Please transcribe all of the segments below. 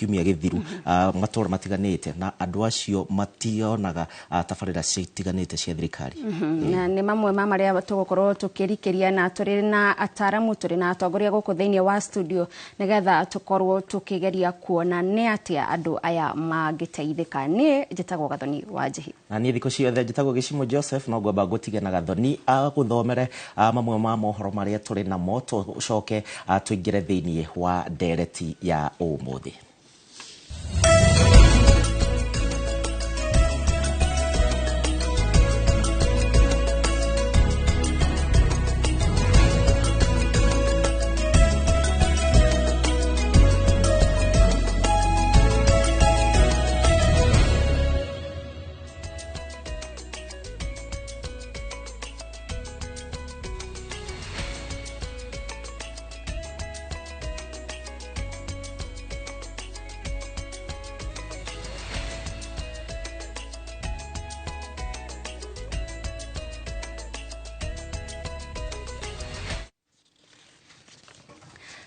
kiumia githiru matora matiganite na andu acio mationaga tabarira citiganite cia thirikari. Na ni mamwe ma maria tugukorwo tukirikiria na turi na ataramu turi na atongoria guku thiini wa studio nigetha tukorwo tukigeria kuona ni atia andu aya mangiteithika. Ni njitagwo Gathoni wa Njihi na ni thiko ciothe njitagwo Gicimo Joseph no ngomba gutige na Gathoni aguthomere mamwe ma mohoro maria turi na mo tucoke tuingire thiini wa ndereti ya umuthi.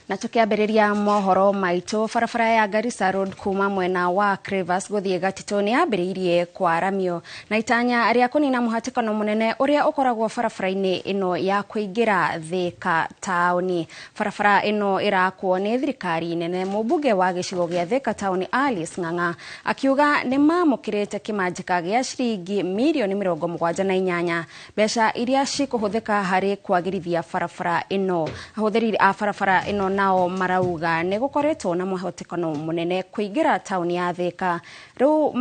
Na tukiambiriria mohoro maitu barabara ya Garissa Road kuma mwena wa Crevas guthie Gatito ni ambiriirie kwaramio na itanya ria kunina muhatikano munene uria ukoragwo barabara-ini ino ya kuingira Thika tauni. Barabara ino irakwo ni thirikari nene. Mubunge wa gicigo gia Thika tauni Alice Ng'ang'a akiuga ni mamukirite kimanjika gia ciringi milioni 78 mbeca iria cikuhuthika hari kwagirithia barabara ino. Ahuthiri a barabara ino nao marauga ni gukoretwo na muhotekano munene kuingira tauni ya Thika. Riu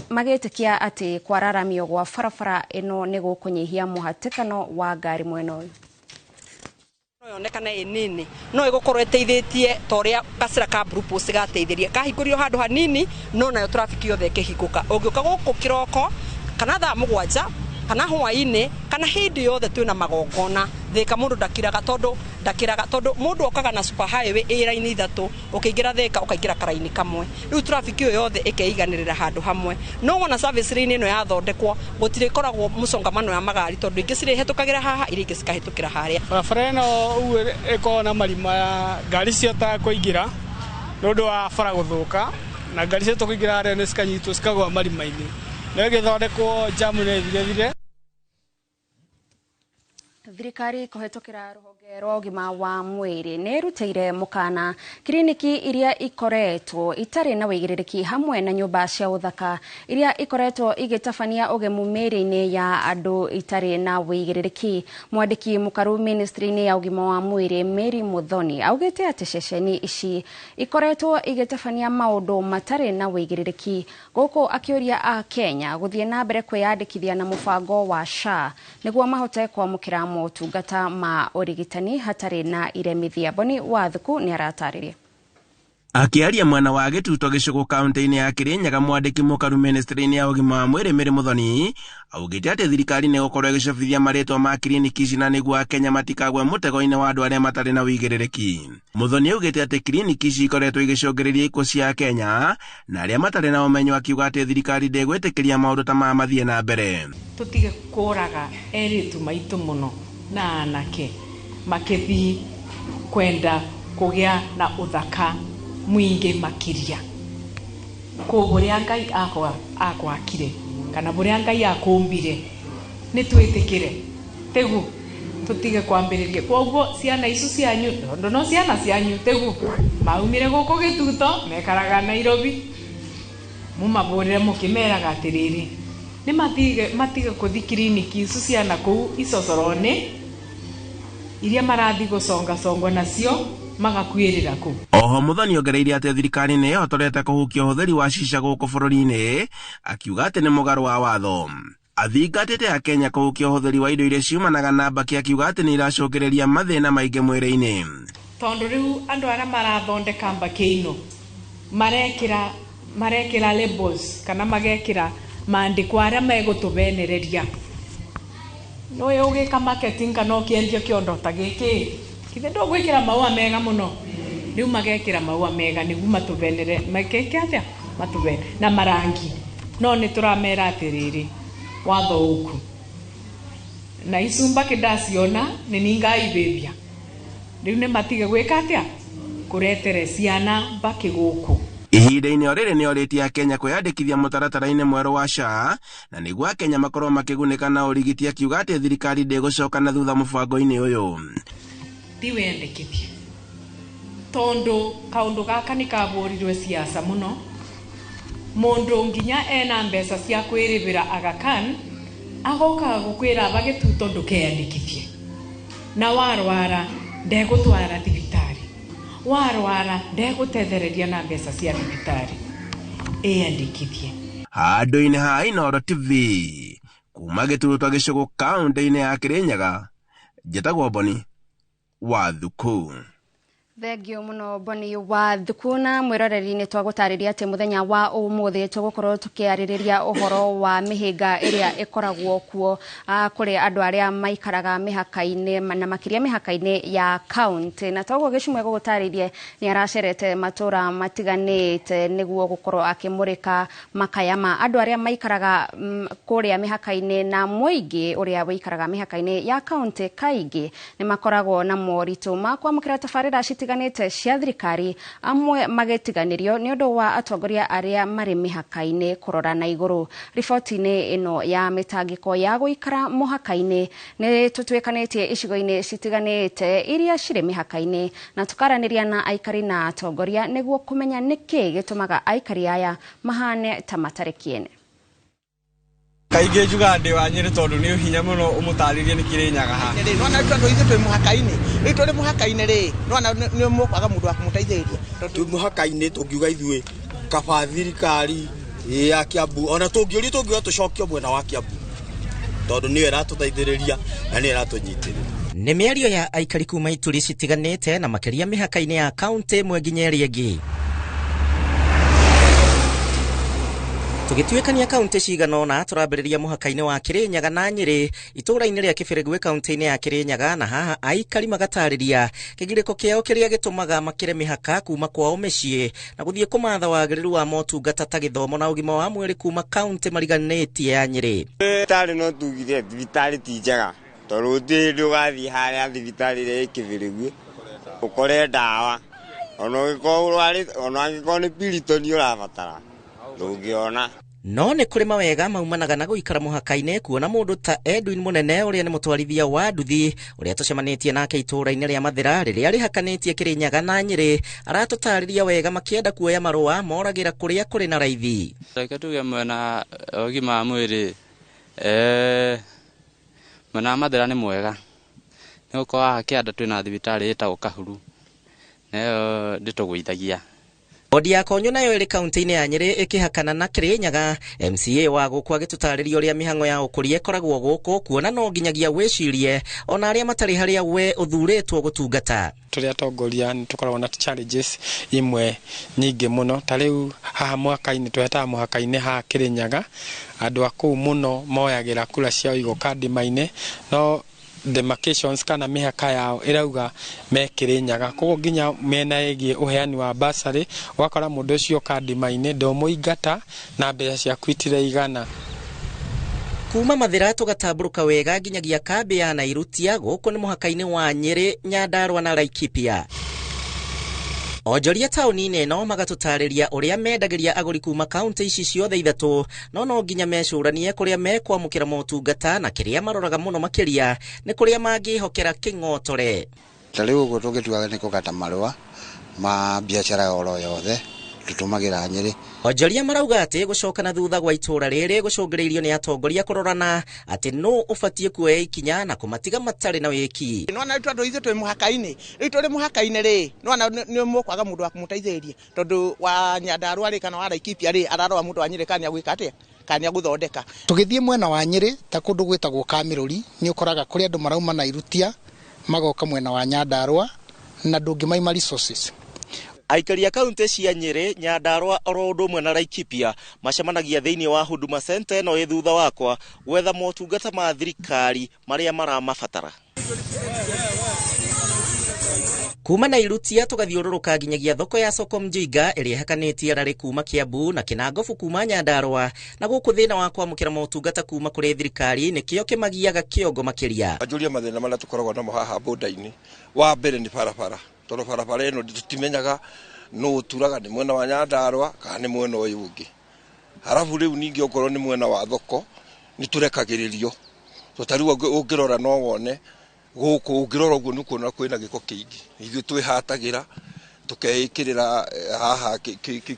magitikia ati kwararamio gwa barabara ino ni gukunyihia muhotekano wa ngari mweno. Yonekana nini no igukorwo eteithĩtie toria gacira ka Bluepost gateithĩrie kahingũrio handu hanini no nayo traffic yothe kĩhingũka. Ũngĩũka gũkũ kĩroko kana thaa 7 kana hwaĩ-inĩ kana hindi yothe twĩna magongona Thika mundu ndakiraga tondu mundu okaga na super highway ĩra-inĩ ithatu ũkĩingira Thika ũkaingira karaini kamwe. Riu traffic yo yothe ĩkeiganĩrĩra handu hamwe. No wona service lane ĩno yathondekwo gũtirĩ koragwo mũcongamano ya magari tondu ingĩ cirĩ hetũkagĩra haha iria ingĩ cikahetũkĩra harĩa. Barabara ĩno ĩkoragwo na marima ya ngari ciota kũingĩra nĩũndũ wa bara gũthũka na ngari ciota kũingĩra harĩa nĩ cikanyitwo cikagwa marima-inĩ. No ĩgĩthondekwo jamu nĩ thire. Thirikari kuhetũkĩra rũhonge rwa ũgima wa mwĩrĩ nĩ rutĩire mukana kliniki iria ikoretwo itarĩ na wĩigĩrĩrĩki hamwe na nyũmba cia ũthaka iria ikoretwo igĩtabania ũgemu mĩĩrĩ-inĩ ya andũ itarĩ na wĩigĩrĩrĩki. Mwandĩki mũkaru ministry-inĩ ya ũgima wa mwĩrĩ Mary Muthoni augĩte atĩ ceceni ici ikoretwo igĩtabania maũndũ matarĩ na wĩigĩrĩrĩki, gũkũ akĩũria a Kenya gũthiĩ na mbere kwĩyandĩkithia na mũbango wa SHA nĩguo mahote kwamũkĩra motungata ma urigitani hatari na iremithia. Boni Wathuku ni aratarĩria. Akiaria mwana wa Gituto gĩcigo kaunti-inĩ ya Kirinyaga, mwandĩki mũkaru ministry-inĩ ya ũgima wa mwĩrĩ Mary Muthoni augĩte atĩ thirikari nĩ gũkorwo ĩgĩcabithia marĩtwa ma kliniki ici na nĩguo Akenya matikagwe mũtego-inĩ wa andũ arĩa matarĩ na wĩigĩrĩrĩki. Muthoni augĩte atĩ kliniki ici ikoretwo igĩcũngĩrĩria ikuũ cia Kenya na arĩa matarĩ na ũmenyo, akiuga atĩ thirikari ndĩgwĩtĩkĩria maũndũ ta maya mathiĩ na mbere. Tutige kũraga eritu maitũ mũno na anake makĩthiĩ kwenda kũgĩa na ũthaka mwingi makiria kũrĩa Ngai akwakire kana burĩa Ngai akumbire nĩ twĩtĩkĩre tegu tutige kwambĩrĩria. Kwoguo ciana icio cianyu no ciana cianyu tegu maumire gũkũ Gĩtuto mekaraga Nairobi mumabũrĩre mũkĩmeraga atĩrĩrĩ nĩ matige kũthi kliniki icio ciana kũu icocorone iria marathi gũconga nacio magakuĩrĩra kũ. Oho Muthoni ongereire atĩ thirikari nĩ ĩhotorete kũhukia ũhũthĩri wa shisha gũkũ bũrũri-inĩ, akiuga atĩ nĩ mũgarũ wa watho. Athingatĩte Akenya kũhukia ũhũthĩri wa indo iria ciumanaga na mbaki, akiuga atĩ nĩ iracũngĩrĩria mathĩna maingĩ mwĩrĩ-inĩ. Tondũ rĩu andũ arĩa marathondeka mbaki ĩno marekĩra labels kana magekĩra maandĩko arĩa megũtũbenereria. Nĩwe ũgĩka marketing kana ũkĩendia kĩondo ta gĩkĩ kithe ndũgwĩkĩra maua mega mũno, rĩu magekĩra maua mega nĩguo matũbenere makeke matũbene na marangi. No nĩ tũramera atĩrĩrĩ watho ũku na icumba kĩdaciona nĩ ningaibĩbia rĩu nĩ matige gwĩka atĩa kũretere ciana mbaki gũkũ. ihinda-inĩ o rĩrĩ nĩorĩtie Akenya kwĩyandĩkithia mũtaratara-inĩ mwerũ wa SHA na nĩguo Akenya makorwo makĩgunĩka na ũrigiti, akiuga atĩ thirikari ndĩgũcoka na thutha mũbango-inĩ ũyũ. Tiwendekithie tondu kaundu gaka ni kavurirwe siasa muno. Mundu nginya ena mbeca cia kwirivira Aga Khan agoka gukwira bagituto ndukeyandikithie, na warwara ndegutwara thibitari, warwara ndegutethereria na mbeca cia thibitari, iyandikithie. Handũ-inĩ ha Inooro TV kuma Gĩturwa Gĩcũgũ kaunti-inĩ ya Kirinyaga, njĩtagwo Boni wa Thuku. Thengio muno Boni wa Thuku, na mwiroreri-inĩ twagũtarĩria atĩ mũthenya wa ũmũthĩ tũgũkorwo tũkĩarĩrĩria ũhoro wa mĩhĩnga ĩrĩa ĩkoragwo kuo kũrĩ andũ arĩa maikaraga mĩhaka-inĩ na makĩria mĩhaka-inĩ ya kaunti, na toguo Gĩcumũ gũtarĩria nĩ aracerete matũra matiganĩte nĩguo gũkorwo akĩmũrĩka makaya ma andũ arĩa maikaraga kũrĩa mĩhaka-inĩ, na mũingĩ ũrĩa wĩikaraga mĩhaka-inĩ ya kaunti kaingĩ nĩ makoragwo na moritũ ma kwamũkĩra tabarĩra citiganĩte cia thirikari, amwe magĩtiganĩrio nĩ ũndũ wa atongoria arĩa marĩ mĩhaka-inĩ kũrora na igũrũ. Riboti-inĩ ĩno ya mĩtangĩko ya gũikara mũhaka-inĩ nĩ tũtuĩkanĩtie icigo-inĩ citiganĩte iria cirĩ mĩhaka-inĩ, na tũkaranĩria na aikari na atongoria nĩguo kũmenya nĩkĩ gĩtũmaga aikari aya mahane ta matarĩ kĩene. Kaingĩ njuga ndĩ wa Nyĩrĩ tondũ nĩ hinya mũno ũmũtarĩrie nĩ Kirinyaga ha. Nona tondũ ithuĩ twĩ mũhaka-inĩ, rĩu tũrĩ mũhaka-inĩ rĩ, nona nĩ mũkwaga mũndũ wa kũmũteithĩrĩria. Twĩ mũhaka-inĩ tũngiuga ithuĩ kaba thirikari ya Kiambu, ona tũngiuga tũcokio mwena wa Kiambu tondũ nĩyo ĩratũteithĩrĩria na nĩyo ĩratũnyitĩrĩria. Nĩ mĩario ya aikari kuma ituri citiganĩte na makĩria mĩhaka-inĩ ya kaunti ĩmwe nginya ĩrĩa ĩngĩ. Tugituĩkania kaunti cigana ũna, tũrambĩrĩria mũhaka-inĩ wa Kirinyaga na Nyĩrĩ, itũra-inĩ rĩa Kĩbĩrĩgwe kaunti-inĩ ya Kirinyaga, na haha aikari magatarĩria kĩgirĩko kĩao kĩrĩa gĩtũmaga makĩre mĩhaka kuma kwao mĩciĩ na gũthiĩ kũmatha wagĩrĩru wa motungata ta gĩthomo na ũgima wa mwĩrĩ kuma kaunti mariganĩtie ya Nyĩrĩ. Thibitarĩ no tugire thibitarĩ ti njega tondũ gũtirĩ hĩndĩ ũgathiĩ harĩa thibitarĩ ĩrĩa ĩ Kĩbĩrĩgwe ũkore ndawa, ona angĩkorwo nĩ piritoni ũrabatara ndũngĩona. No nĩ kũrĩ mawega maumanaga na gũikara mũhaka-inĩ, kuona mũndũ ta Edwin Mũnene ũrĩa nĩ mũtwarithia wa nduthi ũrĩa tũcemanĩtie nake itũra-inĩ rĩa Mathira rĩrĩa rĩhakanĩtie Kirinyaga na Nyĩrĩ, aratũtarĩria wega makĩenda kuoya marũa moragĩra kũrĩa kũrĩ na raithi. Reke tuge mwena ũgima wa mwĩrĩ, mwena wa Mathira nĩ mwega, nĩ gũkorwo haha kĩanda twĩna thibitarĩ ĩtagwo Kahuru, nayo ndĩtũgũithagia. Bodi ya Konyo nayo ĩrĩ kaunti-inĩ ya Nyĩrĩ ĩkĩhakana na Kirinyaga. MCA wa gũkũ agĩtũtarĩria ũrĩa mĩhang'o ya ũkũria ĩkoragwo gũkũ, kuona no nginyagia wĩcirie ona arĩa matarĩ harĩa we ũthurĩtwo gũtungata. Tũrĩ atongoria nĩ tũkoragwo na challenges imwe nyingĩ mũno, ta rĩu haha mũhaka-inĩ twetaga mũhaka-inĩ ha Kirinyaga, andũ a kũu mũno moyagĩra kura ciao igoka ndima-inĩ, no demarcations kana mĩhaka yao ĩrauga me Kirinyaga, koguo nginya mena ĩgiĩ ũheani wa basarĩ wakora mũndũ ũcio kandima-inĩ ndũmũingata na mbeca ciaku itiraigana. Kuma Mathira tũgatambũrũka wega nginyagia kambĩ ya Nairutia, gũkũ nĩ mũhaka-inĩ wa Nyĩrĩ, Nyandarua na Laikipia. Onjoria taũni-inĩ ĩno magatũtarĩria ũrĩa mendagĩria agũri kuma kaunti ici ciothe ithatũ, no nginya mecũranie kũrĩa mekwamũkĩra motungata, na kĩrĩa maroraga mũno makĩria nĩ kũrĩa mangĩhokera kĩng'otore. Ta rĩu ũguo tũgĩtuaga nĩ kũgata marũa ma biacara oro yothe tũtũmagĩra Nyĩrĩ. Onjoria marauga atĩ gũcoka na thutha gwa itũra rĩrĩ gũcũngĩrĩirio nĩ atongoria kũrorana atĩ no ũbatiĩ kuoya ikinya na kũmatiga matarĩ na wĩki. Nona tondũ ithuĩ twĩ mũhaka-inĩ, rĩu tũrĩ mũhaka-inĩ rĩ, nona nĩ mũkwaga mũndũ wa kũmũteithĩrĩria tondũ wa Nyandarua rĩ kana wa Laikipia rĩ araroa mũndũ wa Nyĩrĩ kana gwĩka atĩa kana gũthondeka. Tũgĩthiĩ mwena wa Nyĩrĩ ta kũndũ gwĩtagwo Kamĩrũri, nĩ ũkoraga kũrĩ andũ marauma Nairutia magoka mwena wa Nyandarua na ndũngĩmaima resources. Aikari a kaunti cia Nyĩrĩ, Nyandarua oro ũndũ ũmwe na Laikipia macemanagia thĩinĩ wa Huduma Center ĩno ĩ thutha wakwa gwetha motungata ma thirikari marĩa maramabatara. Kuma Nairutia tũgathiũrũrũka nginyagia thoko ya Soko Mjinga ĩrĩa ĩhakanĩtie Rarĩ kuma Kiambu na Kinangofu kuma Nyandarua, na gũkũ thĩna wa kwamũkĩra motungata kuma kũrĩ thirikari nĩkĩo kĩmagiaga kĩongo makĩria. Anjũria mathĩna marĩa tũkoragwo namo haha boda-inĩ, wa mbere nĩ barabara, tondũ barabara ĩno tũtimenyaga no turaga ni mwena wa Nyandarua kana ni mwena uyu ungi harafu riu ningi okorwo ni mwena wa thoko ni turekagiririo so tariwa ungirora no wone guku ungirora uguo ni kuona kwina giko kingi ithu twihatagira tukeikirira haha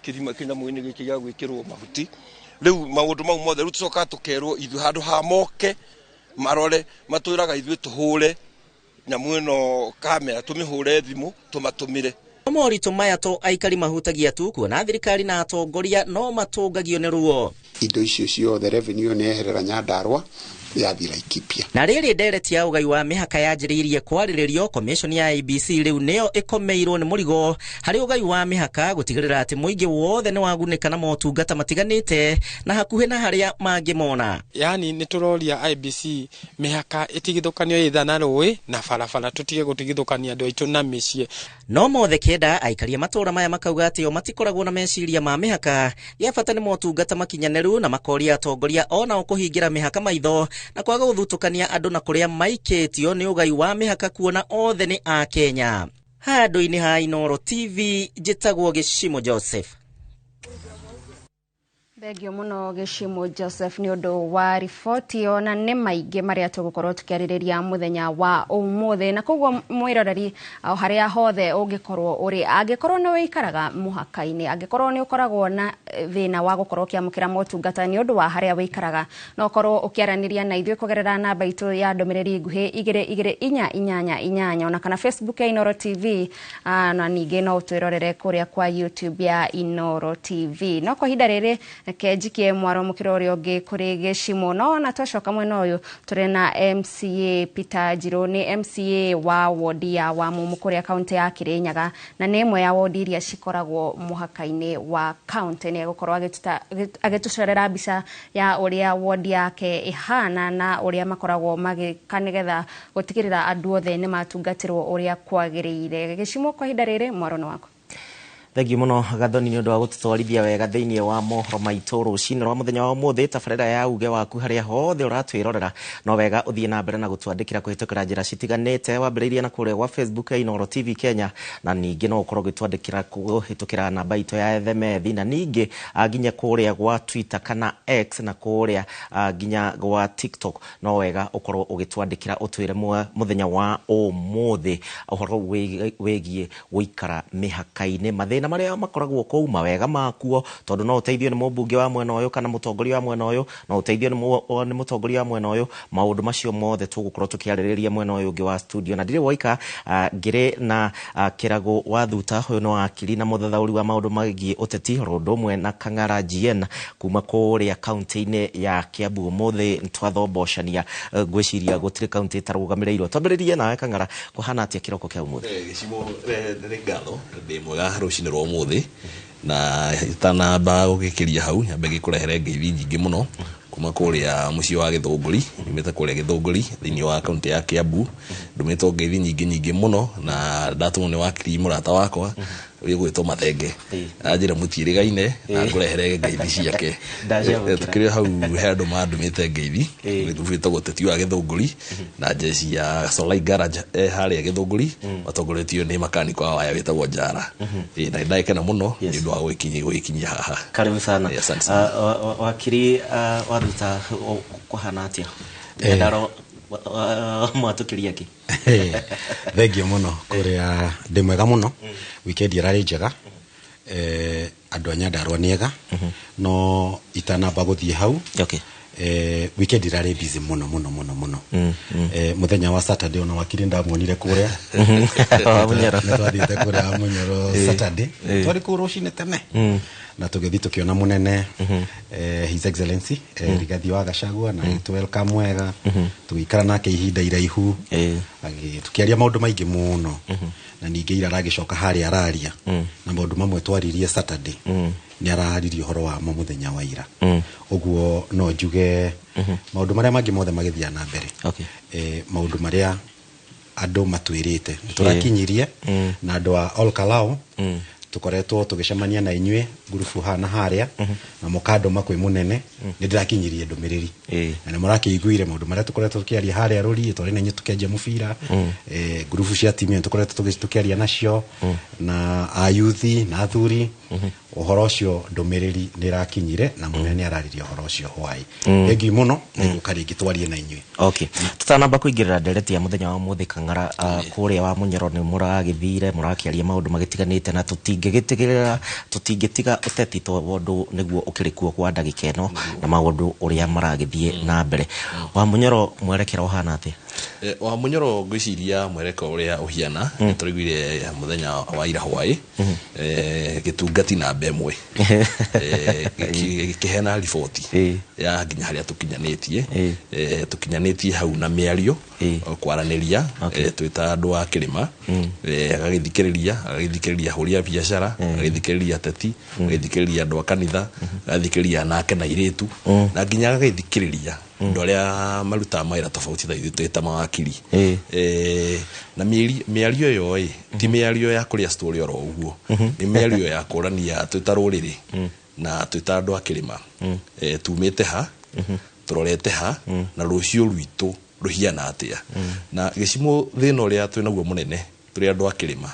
kirima kinya mwini giki ya gwikirwo mahuti riu maundu mau mothe riu tucoka tukerwo ithu handu ha moke marore matwiraga ithu tuhure nyamu ino kamera tumihure thimu tumatumire Moritũ maya to aikari mahutagia tu kuona thirikari na atongoria no matungagio ni ruo. Indo icio ciothe revenue ni eherera Nyandarua yathi Laikipia. Na rĩrĩ ndereti ya ugai wa mĩhaka yanjĩrĩirie kwarĩrĩrio commission ya IEBC rĩu nĩyo ĩkomeirwo nĩ mũrigo harĩ ugai wa mĩhaka gũtigĩrĩra atĩ mũingĩ wothe nĩ wagunĩka na motungata matiganĩte na hakuhĩ na harĩa mangĩmona. Yani nĩ tũroria IEBC mĩhaka ĩtigithũkanio ithana rũĩ na barabara tũtige gũtigithũkania andũ aitũ na mĩciĩ. No mothe kenda aikaria matũra maya makauga atĩ o matikoragwo na meciria ma mĩhaka ya bata nĩ motungata makinyanĩru na makoria atongoria ona kũhingira mĩhaka maitho na kwaga gũthutũkania andũ na kũrĩa maikĩtio nĩ ugai wa mĩhaka kuona othe nĩ a Kenya. Handũ-inĩ ha Inooro TV njĩtagwo Gĩcimo Joseph. Thengio muno Gĩcimo Joseph ni undu wa riboti ona nĩ maingĩ marĩa tũgũkorwo tũkĩarĩrĩria mũthenya wa ũmũthĩ na koguo mwĩroreri harĩa hothe ũngĩkorwo ũrĩ angĩkorwo nĩ wĩikaraga mũhaka-inĩ angĩkorwo nĩ ũkoragwo na thĩna wa gũkorwo ũkĩamũkĩra motungata nĩ ũndũ wa harĩa wĩikaraga no ũkorwo ũkĩaranĩria na ithuĩ kũgerera namba itũ ya ndũmĩrĩri nguhĩ 2288 ona kana Facebook ya Inooro TV na ningĩ no ũtwĩrorere kũrĩa kwa YouTube ya Inooro TV no kwa ihinda rĩrĩ Kejikie mwaro mukiro ũrĩa ũngĩ kũrĩ Gĩcimo no na twacoka mwena ũyũ tũrĩ na MCA Peter Njirũ nĩ MCA wa wodi ya Wamumu kũrĩa kaunti ya Kirinyaga na nĩ ĩmwe ya wodi iria cikoragwo mũhaka-inĩ wa kaunti nĩ egũkorwo agĩtũcerera mbica ya ũrĩa wodi yake ihana na ũrĩa makoragwo magĩka nĩgetha gũtigĩrĩra andũ othe nĩ matungatĩrwo ũrĩa kwagĩrĩire. Gĩcimo kwa ihinda rĩrĩ mwaro nĩ wako. Thengio muno Gathoni ni undu wa gũtũtwarithia wega thĩinĩ wa mohoro maitũ rũcinĩ rwa mũthenya wa ũmũthĩ tabarĩra ya uge waku harĩa hothe ũratwĩrorera no wega ũthiĩ na mbere na gũtwandĩkĩra kũhĩtũkĩra njĩra citiganĩte wambĩrĩirie na kũrĩa gwa Facebook ya Inooro TV Kenya na ningĩ no ũkorwo ũgĩtwandĩkĩra kũhĩtũkĩra namba itũ ya SMS na ningĩ nginya kũrĩa gwa Twitter kana X na kũrĩa nginya gwa TikTok no wega ũkorwo ũgĩtwandĩkĩra ũtwĩre mũthenya wa ũmũthĩ ũhoro wĩgiĩ gũikara mĩhaka-inĩ mathĩna marĩa makoragwo kuuma wega makuo tondu no uteithio ni mũmbunge wa mwena ũyũ kana mũtongoria wa mwena ũyũ no uteithio ni mũtongoria wa mwena ũyũ maũndũ macio mothe tũgũkorwo tũkĩarĩrĩria mwena ũyũ ũngĩ wa studio na ndirĩ woika ngĩrĩ na Kĩrago wa Thuta ũyũ no akiri na mũthathaũri wa maũndũ megiĩ ũteti ũndũ ũmwe na Kang'ara GN kuma kũrĩa kaunti-inĩ ya Kiambu ũmũthĩ nĩtwathombocania ngwĩciria gũtirĩ kaunti ĩtarũgamĩrĩirwo twambĩrĩrie nawe Kang'ara kũhana atĩa kĩroko kĩa ũmũthĩ. Gĩcimo nĩ ngatho ndĩ mwega rũcinĩ rwa ũmũthĩ na itanamba gũgĩkĩria hau nyambe gĩkũrehere ngeithi nyingĩ mũno kuma kũrĩa mũciĩ wa Gĩthũngũri nyumĩte kũrĩa Gĩthũngũri thĩinĩ wa kaunti ya Kiambu ndũmĩtwo ngeithi nyingĩ mũno na ndatũmwo nĩ wakiri mũrata wakwa gwĩtwo Mathenge anjĩra mũtiĩrĩgaine na ngũrehere ngeithi ciake tukĩrĩ hau he andũ mandũmĩte ngeithi gĩthubĩte gũteti wa Gĩthũngũri na njeci ya Solai Garage harĩa Gĩthũngũri matongoretio nĩ makaniko wa waya wĩtagwo Njara na ndakena mũno nĩ ũndũ wa gwĩkinyia haha. Karibu sana wakiri wa Thuta kũhana atĩa ndaro mwatũkĩria ki. Thengio mũno kũrĩa ndĩ mwega mũno weekend ĩrarĩ njega andũ a Nyandarua nĩ ega no itanamba gũthiĩ hau weekend ĩrarĩ busy mũno muthenya wa Saturday ona wakiri ndamuonire kũrĩa nĩtwathiĩte kũrĩa Munyoro Saturday twarĩ kũu rũcinĩ tene na tũgĩthiĩ tũkĩona mũnene His Excellency Rigathi wa Gachagua na welcome wega tũgĩikara nake ihinda iraihu tukĩaria maũndũ maingĩ mũno na ningĩ ira aragĩcoka harĩa araria na maũndũ mamwe twaririe Saturday nĩ araharirie ũhoro wa mũthenya wa ira ũguo no njuge maũndũ marĩa mangĩ mothe magĩthiĩ na mbere maũndũ marĩa andũ matwĩrĩte tũrakinyirie na andũ a All Kalau tukoretwo tugicemania na inyue grupu hana haria na mukando makwe munene ni ndirakinyirie ndumiriri na ni murakiguire maundu maria tukoretwo tukiaria haria ruri tore na nyu tukenje mubira grupu cia timu tukoretwo tukiaria nacio na ayuthi na athuri uhoro ucio ndumiriri ni rakinyire na munene arariria uhoro ucio hwai egi muno ni gukaringi twarie na inyue. Okay, tutanamba kuingirira ndereti ya muthenya wa muthi Kang'ara kuria wa Munyoro ni muragithire murakiaria maundu magitiganite na tutingitiga uteti tondu niguo ukirikuo kwa ndagika ino na maundu uria maragithie na mbere. Wa Munyoro mwerekero hana ati wa Munyoro ngwiciria mwereko uria uhiana turiguire muthenya wa ira hwai gitungati na mbemwe kihena riboti ya nginya haria tukinyanitie hau na miario kwaraniria twita andu a kirima agithikiriria huria biashara agithikiriria teti agithikiriria andu a kanitha agithikiriria nake na iritu na nginya agithikiriria ndoria maruta maira tofauti twita mawakili na miario yo ti miario ya kuria story oro uguo ni miario ya kurania twita ruriri na twita andu a kirima tumite ha turorete ha na rucio rwitu ruhiana atia na gicimo thina uria twinaguo munene turi andu a kirima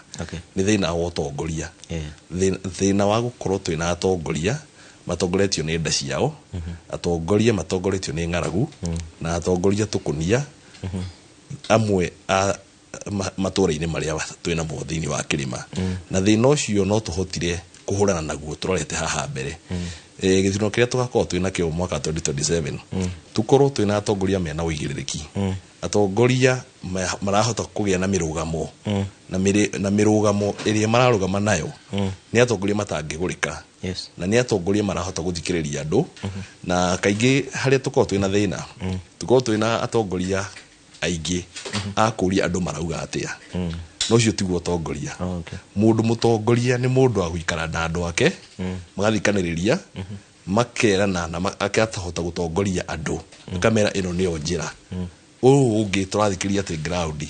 ni thina wa utongoria thina wa gukorwo twina atongoria matongoretio ni nda ciao atongoria matongoretio ni ng'aragu na atongoria tukunia amwe a matura-ini maria twina mo thiini wa kirima na thina ucio no tuhotire kuhurana naguo turorete haha mbere githino kiria tugakorwo twina kio mwaka 2027 tukorwo twina atongoria mena uigiriki atongoria marahota kugia na mirugamo na mirugamo iria mararugama nayo ni atongoria matangigurika na ni atongoria marahota guthikiriria andu na kaingi haria tukorwo twina thina tukorwo twina atongoria aingi akuria andu marauga atia no cio tiguo tongoria mundu mutongoria ni mundu aguikara na andu ake magathikaniriria makerana na akahota gutongoria andu kamera ino ni onjira ungi turathikiria ati ground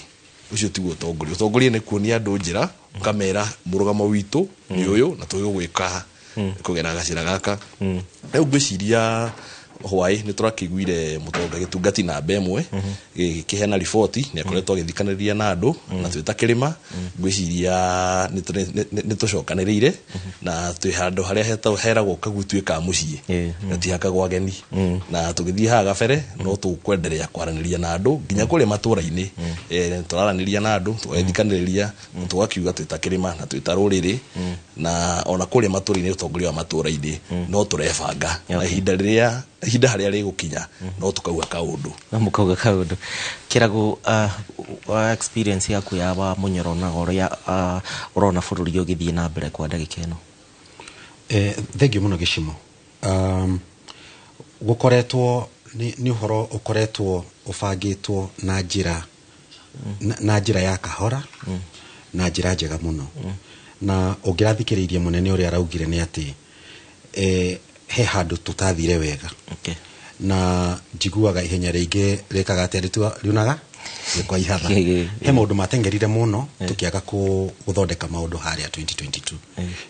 ucio tiguo tongoria tongoria ni kuonia andu njira kamera murugamo witu ni uyu na tugwika kugera gacira gaka rĩu ngwiciria hwai ni turakiguire mutonga gitungati na mbemwe kihena riboti ni akoretwo agithikaniria na andu na twita kirima ngwiciria ni tucokanirire na twi handu haria heragwo kagutue ka mucii gatihaka gwa geni na tugithii haga gabere no tukwenderea kwaraniria na andu nginya kuri matura-ini turaraniria na andu tugithikaniria tugakiuga twita kirima na twita ruriri na ona kuri matura-ini utongoria wa matura-ini no turebanga na ihinda haria rigukinya no tukauga kaundu na mukauga kaundu kiragu experience yaku ya Wa Munyoro na uria urona bururi ugithie na mbere kwa ndagika ino thengio muno gicimo gukoretwo ni uhoro ukoretwo ubangitwo na njira ya kahora na njira njega muno na ungirathikiririe munene uria araugire ni ati he handu tutathire wega na njiguaga ihenya ringi rikaga teritua riunaga kwa ihatha he maundu matengerire muno tukiaga guthondeka maundu haria 2022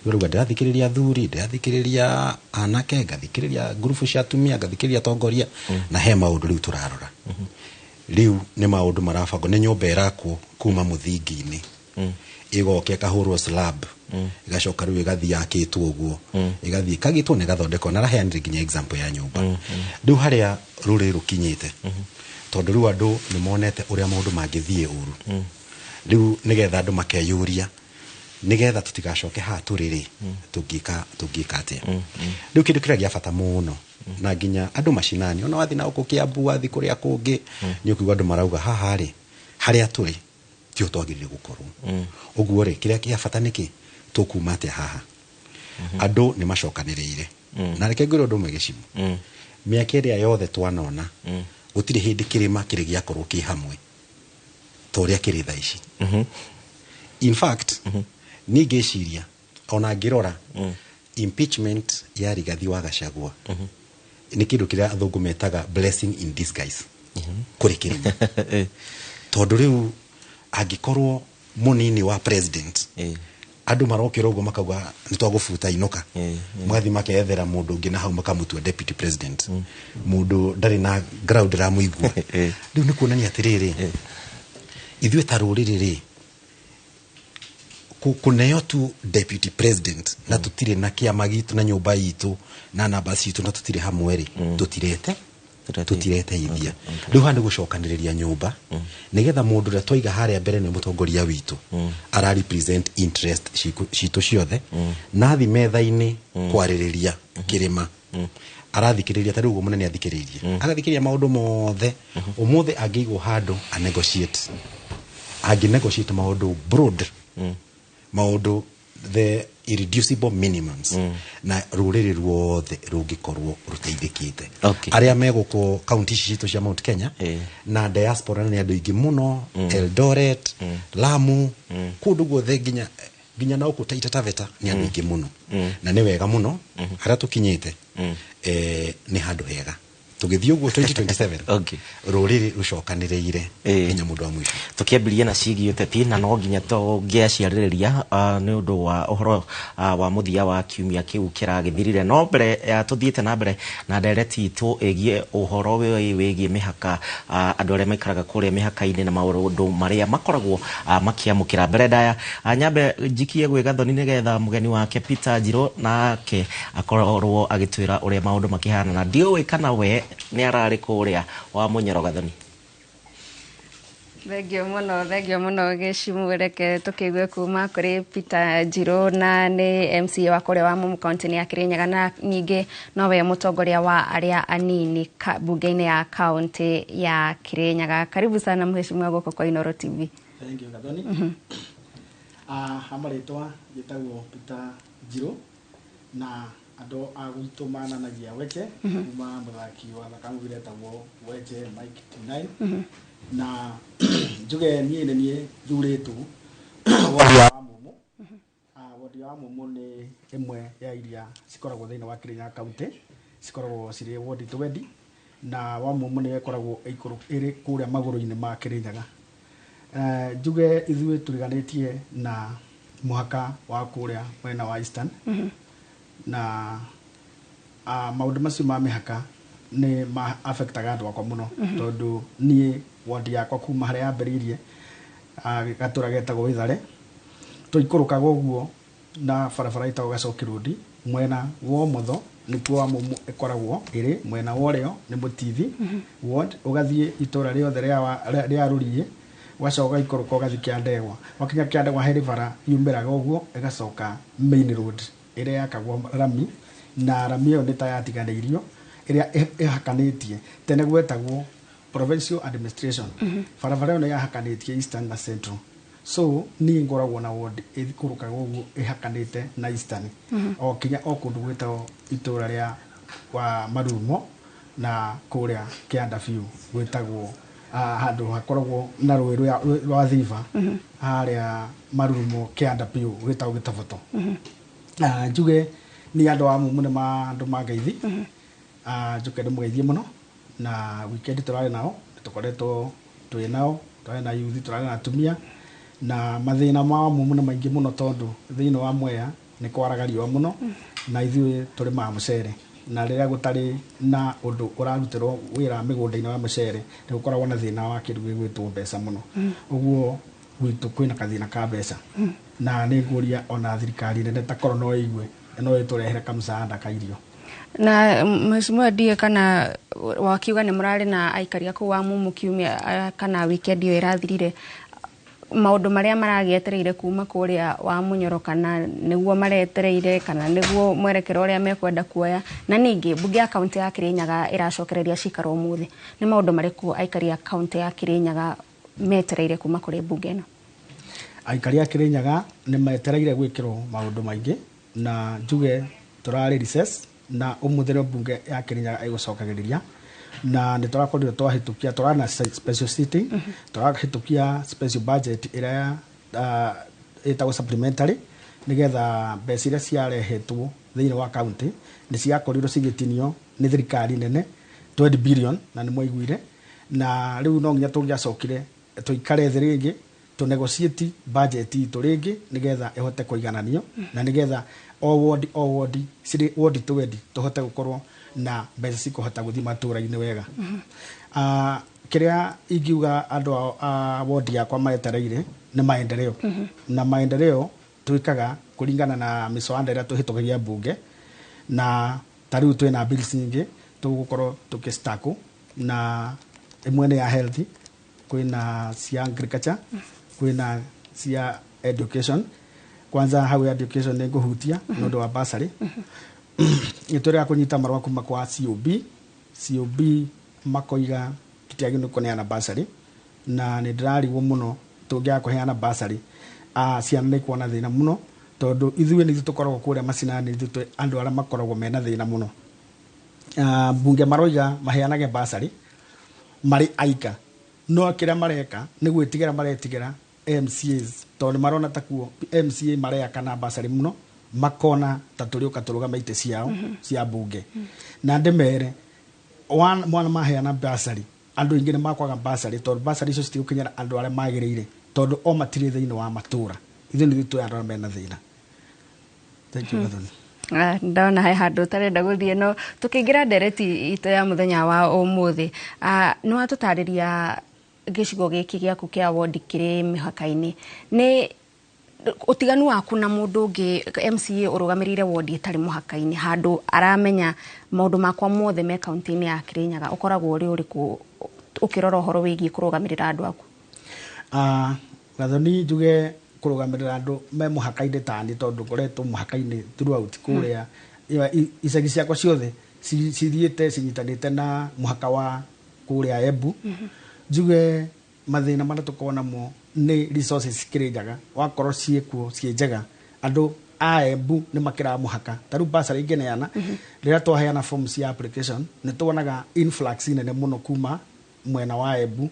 riu ndirathikiriria thuri ndirathikiriria anake ngathikiriria grupu cia atumia ngathikiriria tongoria na he maundu riu turarora riu ni maundu marabango ni nyumba irakwo kuma muthingi-ini igoke kahurwo slab igacoka riu igathii yakitwo uguo igathii kagitwo ne gathondekwo na raheanire nginya example ya nyumba riu haria ruri rukinyite tondu riu andu ni monete uria maundu mangithie uru riu nigetha andu makeyuria nigetha tutigacoke ha turiri tungika atia riu kindu kiria gia bata muno na nginya andu macinani ona wathi na uko Kiambu wathi kuria kungi ni ukuga andu marauga haha ri haria turi tio twagirire gukorwo uguo ri kiria kia bata niki tukuma atia haha andu ni macokaniriire na reke ngiro andu megicimo miaka iria yothe twanona gutire hindi kirima kiri giakorwo ki hamwe toria kiri tha ici in fact ni ngeciria ona ngirora impeachment ya Rigathi wa Gachagua ni kindu kiria athungu metaga blessing in disguise kuri kirima tondu riu angikorwo munini wa president andu marokira ugo makauga nitwagubuta inoka mwathi makethera mundu ungi na hau makamutua deputy president mundu ndari na ground ra muigua riu ni kuonania atiriri ithuĩ ta rũrĩrĩ kuneo tu deputy president na tutire na kiama gitu na nyumba itu na namba citu na tutire hamwe ri tutirete ithia riu handi gucokaniriria nyumba nigetha mundu ria twiga haria mbere ni mutongoria witu ara represent interest citu ciothe nathi metha-ini kwaririria kirima arathikiriria ta riu munene athikiririe agathikiriria maundu mothe umuthi angigwo handu a negotiate negotiate maundu broad maundu the irreducible minimums na ruriri ruothe rungikorwo ruteithikite aria meguko county citu cia Mount Kenya na diaspora ni andu ingi muno Eldoret Lamu kundu guothe nginya na uko Taita Taveta ni andu ingi muno na ni wega muno aria tukinyite ni handu hega tugithio guo 2027 ruriri rucokaniriire kinya mundu wa mwisho tukiambiria na cigi uteti na no nginya to ngiaciaririria ni undu wa uhoro wa muthia wa kiumia kiu kiragithirire no mbere tuthiite na mbere na ndereti itu egie uhoro wigie mihaka andu aria maikaraga kuria mihaka-ini na maundu maria makoragwo makiamukira mbere ndaya nyambe njikie gwi gathoni nigetha mugeni wake Peter Njiro nake akorwo agitwira uria maundu makihana na ndiwe kana we ni arari kuria wa Munyoro Gathoni. Thengio muno gicimureke tukigue kuma kuri Peter Njiro na ni MC wa kuria wa Mumu County ya Kirinyaga na ningi nowe mutongoria wa aria anini bunge-ini ya county ya Kirinyaga. Karibu sana mheshimiwa goko kwa Inooro TV. Thank you Gathoni. Amaritwa gitagwo Peter Njiro na ando agwitumana na gia Weche kuma muthaki wa thakamu viretagwo Weche Mike T9 na njuge nie thuritwo wodi wa Mumu wodi wa Mumu ni imwe ya iria cikoragwo thiini wa Kirinyaga County cikoragwo ciri wodi 20 na wa Mumu ni ikoragwo iri kuria maguru-ini ma Kirinyaga. Njuge ithuĩ turiganitie na muhaka wa kuria mwena wa Eastern na maundu macio ma mihaka ni ma affectaga andu akwa muno tondu nie wodi yakwa kuma haria yambiririe gatura getagwo Ithare tuikurukaga uguo na barabara itagwo Gacoki Road mwena wa motho nikuo wa Mumu ikoragwo iri mwena wa rio ni Mutithi ward ugathie itura riothe ria Rurie wacoka ikuruka ugathi Kiandegwa wakinya Kiandegwa heri bara yumiraga uguo igacoka Main Road iria yakagwo rami na rami yo nita yatiganeirio iria ihakanitie tene gwetagwo provincial administration barabara yo yahakanitie Eastern na Central so ni ngoragwo na ward ikurukaga uguo ihakanite na Eastern o kinya o kundu gwetagwo itura ria wa Marumo na kuria Kianda View gwetagwo handu hakoragwo na rũĩ rwa Thiva haria Marumo Kianda View gwetagwo Gitaboto. Njuge ni andu wa Mumu ni andu mageithi njuke ndimgeithie muno na weekend turari nao tukoretwo twi nao turari na youth turari na atumia na mathina ma Mumu ni maingi muno tondu thiini wa Mwea ni kwaraga riũa muno na ithuĩ turimaga mucere na riria gutari na undu urarutirwo wira migunda-ini wa mucere ni gukoragwo na thina wa kindu gigwitwo mbeca muno uguo gwitu kwina kathina ka mbeca na ni nguria ona thirikari nene ta korwo no igwe no iturehere kamsaada ka irio na mheshimiwa ndiye kana wakiuga ni murari na aikari aku wa Mumu kiumia kana weekend yo irathirire maundu maria maragietereire kuma kuria wa Munyoro kana niguo maretereire kana niguo mwerekero uria mekwenda kuoya na ningi bunge ya county ya Kirinyaga iracokereria cikaro umuthi ni maundu mariku aikari ya county ya Kirinyaga metereire kuma kuri bunge no aikari ya Kirinyaga ni metereire gwikirwo maundu maingi na njuge turari recess na umuthero bunge ya Kirinyaga igocokagiriria na ni turakorire twahitukia turana special sitting turahitukia special budget ira itago supplementary nigetha mbeca iria ciarehetwo thiini wa county ni ciakorirwo cigitinio ni thirikari nene 20 billion na ni mwaiguire na riu no nginya tungiacokire tuikare thĩ ringi to negotiate budget itu ringi nigetha ihote kuigananio na nigetha o ward city ward to ward tuhote gukorwo na mbeca cikuhota guthi matura-ini wega. Kiria ingiuga andu a ward yakwa maetereire ni maendeleo na maendeleo twikaga kuringana na miswanda ira tuhitukagia bunge na tariu twina bills nyingi tugukorwo tukistaku na imwe ni ya health, kwina cia agriculture, kwina cia education. Kwanza hau education ni nguhutia nondu wa bursary itore akunyita marwa kuma kwa COB makoiga tutiagino kuneana bursary na ni ndirarigwo muno tungia kuheana bursary ciana ni kuona thina muno tondu ithuĩ ni tukoragwo kuria macinani ithuĩ andu ara makoragwo mena thina muno. Bunge maroiga maheanage bursary mari aika no kira mareka ni gwitigira maretigira MCAs tondu marona takuo MCA mareya kana bursary muno makona taturiuka turugama ite ciao cia bunge na ndemere mwana maheana bursary andu ingi ni makwaga bursary tondu bursary icio citiukinyira andu ara magiriire tondu o matiri thiini wa matura ithu ni tu andu mena thina. Thank you Gathoni. Ndona hai handu tarenda guthie no tukingira ndereti ito ya muthenya wa umuthi no atutariria gicigo giki giaku kia ward kiri mihaka-ini ni utiganu waku na mundu ungi MCA urugamirire ward itari muhaka-ini handu aramenya maundu makwa mothe me county-ini ya Kirinyaga ukoragwo uri uriku ukirora uhoro wigi kurugamirira andu aku? Gathoni njuge kurugamirira andu me muhaka-ini tani tondu ngoretwo muhaka-ini throughout kuria icagi ciakwa ciothe cithiite cinyitanite na muhaka wa kuria Embu. Njuge mathina maria tukona mo ni resources Kirinyaga wakorwo ciekuo cienjega andu a Embu ni makira muhaka taru bursary ingeneana rira twaheana forms ya application ni tuonaga influx nene muno kuma mwena wa Embu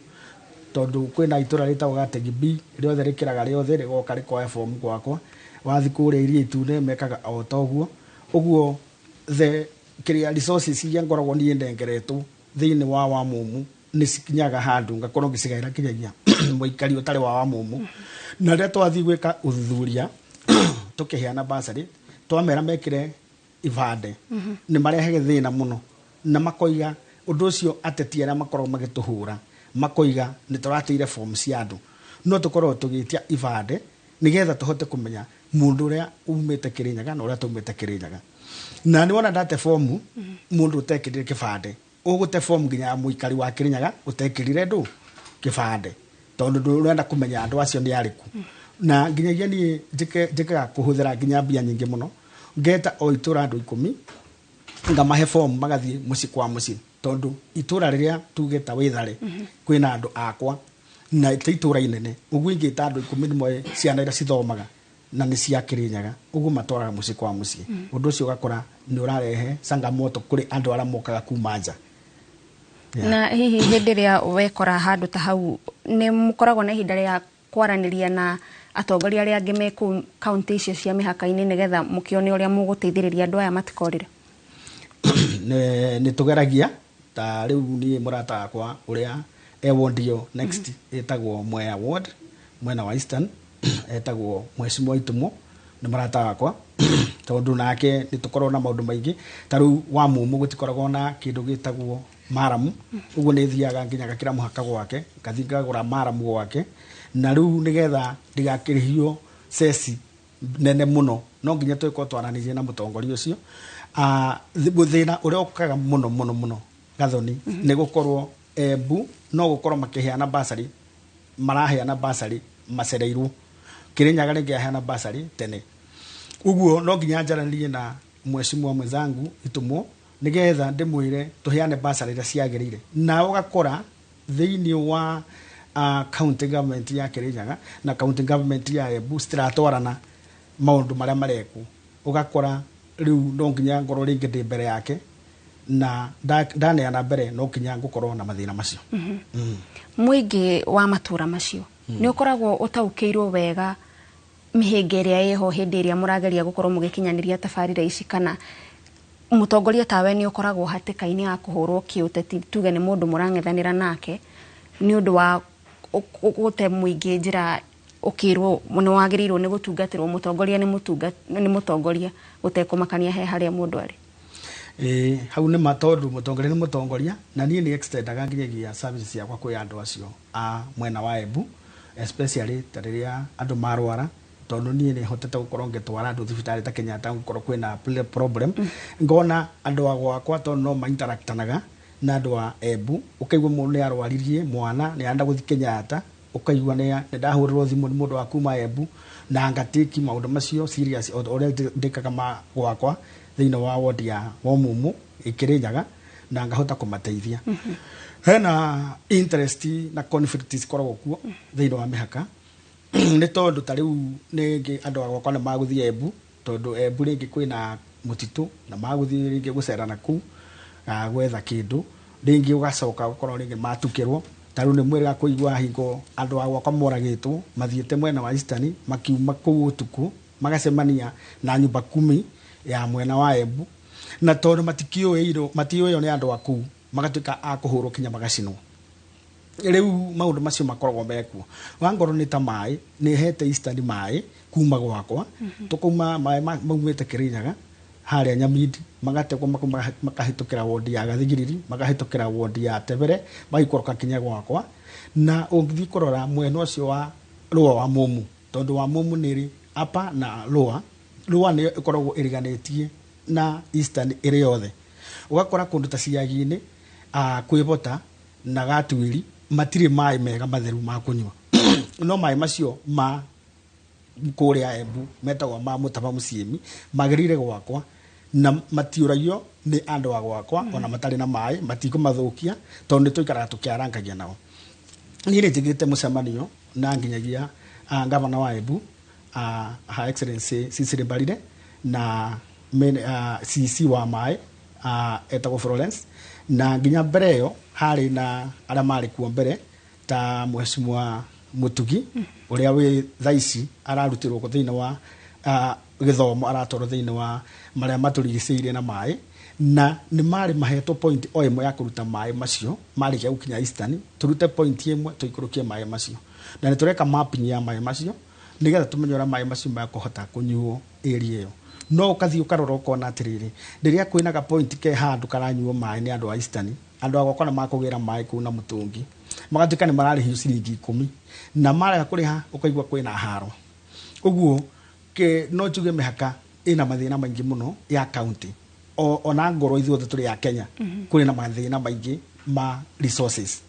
tondu kwina itura rita Gategi B riothe rikiraga riothe rigoka rikoya form gwakwa wathi kuria iria itune mekaga o toguo uguo the kiria resources iria ngoragwo nie ndengeretwo thiini wa mumu ni sikinyaga handu ngakorwo ngicigaira kinyagia muikari utari wa mumu na rĩa twathi gwika uthuthuria tukiheana bursary twamera mekire ibande ni marehege thina muno na makoiga undu ucio ateti ara makorwo magituhura makoiga ni turateire forms cia andu no tukorwo tugitia ibande nigetha tuhote kumenya mundu uria umite Kirinyaga na uria tumite Kirinyaga na ni wona ndate form mundu utekirire kibande ugute form nginya muikari wa Kirinyaga utekirire ndu kibande tondu ndurenda kumenya andu acio ni ariku na nginyagia ni njikaga kuhuthira nginya mbia nyingi muno ngeta o itura andu 10 ngamahe form magathie muci kwa muci tondu itura riria tugeta withare kwina andu akwa na itura inene ugu ingita andu 10 nimwe ciana ira cithomaga na ni cia Kirinyaga ugu matwaraga muci kwa muci undu ucio gakora ni urarehe changamoto kuri andu ara mokaga kuma nja. Na hihi hindi ria wekora handu ta hau ni mukoragwo na ihinda ria kwaraniria na atongoria aria angi me ku county icio cia mihaka-ini nigetha mukione uria muguteithiriria andu aya matikorire? Ni tugeragia ta riu ni murata akwa uria ewondio next etagwo Mwea ward mwena wa Eastern etagwo Mheshimiwa Itumo ni murata akwa tondu nake ni tukorwo na maundu maingi taru wa mumu gutikoragwo na kindu gitagwo maramu uguo ni thiaga nginya gakira muhaka gwake kathinga gura maramu gwake na riu nigetha ndigakirihio sesi nene muno no nginya twiko twaranirie na mutongoria ucio thina uria ukaga muno Gathoni ni gukorwo Embu no gukorwo makiheana bursary maraheana bursary macereirwo Kirinyaga ringiheana bursary tene uguo no nginya njaranirie na mheshimiwa mwenzangu Itumo nigetha ndimwire tuheane bursary ria ciagirire na ugakora thiini wa county government ya Kirinyaga na county government ya Embu stratwarana maundu maria mareku ugakora riu no nginya ngoro ringi ndi mbere yake na ndaneana mbere no nginya ngukorwo na mathina macio. Muingi wa matura macio ni ukoragwo utaukiirwo wega mihinga iria yeho hindi iria murageria gukorwo mugikinyaniria tabarira ici kana mutongoria tawe ni ukoragwo hatikaini ya kuhurwo kiuteti tuge ni mundu murangethanira nake ni undu wa gute muingi njira ukirwo muno wagirirwo ni gutungatirwo mutongoria ni mutongoria utekumakania he haria mundu ari hau ni matondu mutongoria ni mutongoria na nie ni extendaga nginyagia services yakwa kwi andu acio a mwena wa Embu especially tariria andu marwara tondu nie ni hotete gukorwo ngitwara andu thibitari ta Kenyatta gukorwo kwina problem ngona andu agwakwa tondu no ma interactanaga na andu a Embu ukaigwa mundu ni arwaririe mwana ni anda guthi Kenyatta ukaigwa ni ndahurirwo thimu ni mundu wa kuma Embu na ngatiki maundu macio serious oria ndikaga ma gwakwa thiini wa ward ya Wamumu Ikirinyaga na ngahota kumateithia hena interest na conflicts koragwo kuo thiini wa mihaka ni tondu tariu ningi andu agwakwa na maguthie Embu tondu Embu ringi kwina mutitu na maguthie ringi gucerana ku gwetha kindu ringi ugacoka gukorwo ringi matukirwo taru ni mwira kuigwa hingo andu agwakwa moragitwo mathiete mwena wa Eastern makiuma kuu utuku magacemania na nyumba 10 ya mwena wa Embu na tondu matioyo ni andu aku magatuika akuhurwo kinya magacinwo riu maundu macio makoragwo mekuo wangoro ni ta mai ni hete Eastern mai kuma gwakwa tukuma mai maumite Kirinyaga haria Nyamindi magatekwo makahitukira ward ya Gathigiriri magahitukira ward ya Tebere magikoroka kinya gwakwa na ungithi kurora mwena ucio wa Rua wa Mumu tondu wa Mumu niri apa na Rua ni ikoragwo iriganetie na Eastern iri yothe ugakora kundu ta Ciagi-ini kwibota na Gatwiri matire mai mega matheru ma kunywa no mai macio ma kuria Embu metagwo ma Mutaba Muciimi magirire gwakwa na matiuragio ni andu agwakwa ona matari na mai matikumathukia tondu tuikaraga tukiarangagia nao ni njigite mucemanio na nginyagia gavana wa Embu Her Excellency Cecily Mbarire na CC wa mai etagwo Florence na nginya mbere yo hari na ara mari kuo mbere ta Mheshimiwa Mutugi uria wi thaici ararutirwo ko thiini wa githomo aratoro thiini wa maria maturigiceirie na mai na ni mari mahetwo point o imwe ya kuruta mai macio mari ya gukinya Eastern turute point imwe tuikurukie mai macio na nitureka mapping ya mai macio nigetha tumenyora mai macio ma kuhota kunyuo area yo no ukathi ukarora ukona atiriri ndiria kwina ka point ke handu karanyuo mai ni andu a Eastern andu agwa kona makugira mai kuna mutungi magatuika ni mararihio ciringi 10 na mara kuriha ukaigwa kwina haro uguo ke no tuge mihaka ina mathina maingi muno ya county ona ngoro ithuothe turi ya Kenya kuri na mathina maingi ma resources.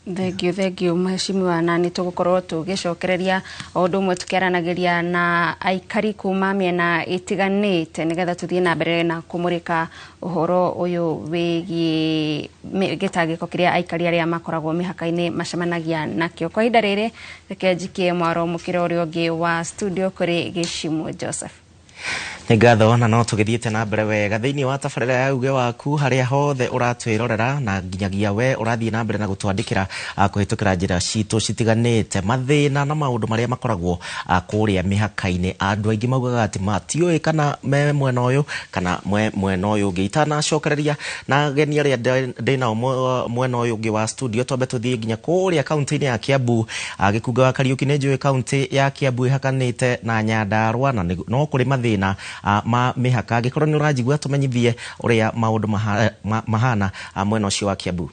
Thank you mheshimiwa na nitugukorwo tugicokereria undu umwe tukiaranagiria na aikari kuma miena itiganite nigetha tuthie na mbere na kumurika uhoro uyu wigi gitagiko kiria aikari aria makoragwo mihaka-ini macemanagia nakio kwa ihinda riri reke njikie mwaro mukire uria ungi wa studio kuri Gicimũ Joseph. Ngatho na no tugithiete na mbere wega thiini wa tabarira ya uge waku haria hothe uratwirorera na nginyagia we urathie na mbere na gutwandikira kuhitukira njira citu citiganite mathina na maundu maria makoragwo kuria mihaka-ini andu aingi maugaga ati matioi kana me mwena uyu kana mwena uyu ngiita na cokereria na geni aria ndina mwena uyu ungi wa studio twambe tuthie nginya kuria kaunti-ini ya Kiambu gikunga wa Kariuki ni njui kaunti ya Kiambu ihakanite na Nyandarua na no kuri mathina ma mihaka gikorwo ni urajigua tumenyithie uria maundu mahana mwena ucio wa Kiambu.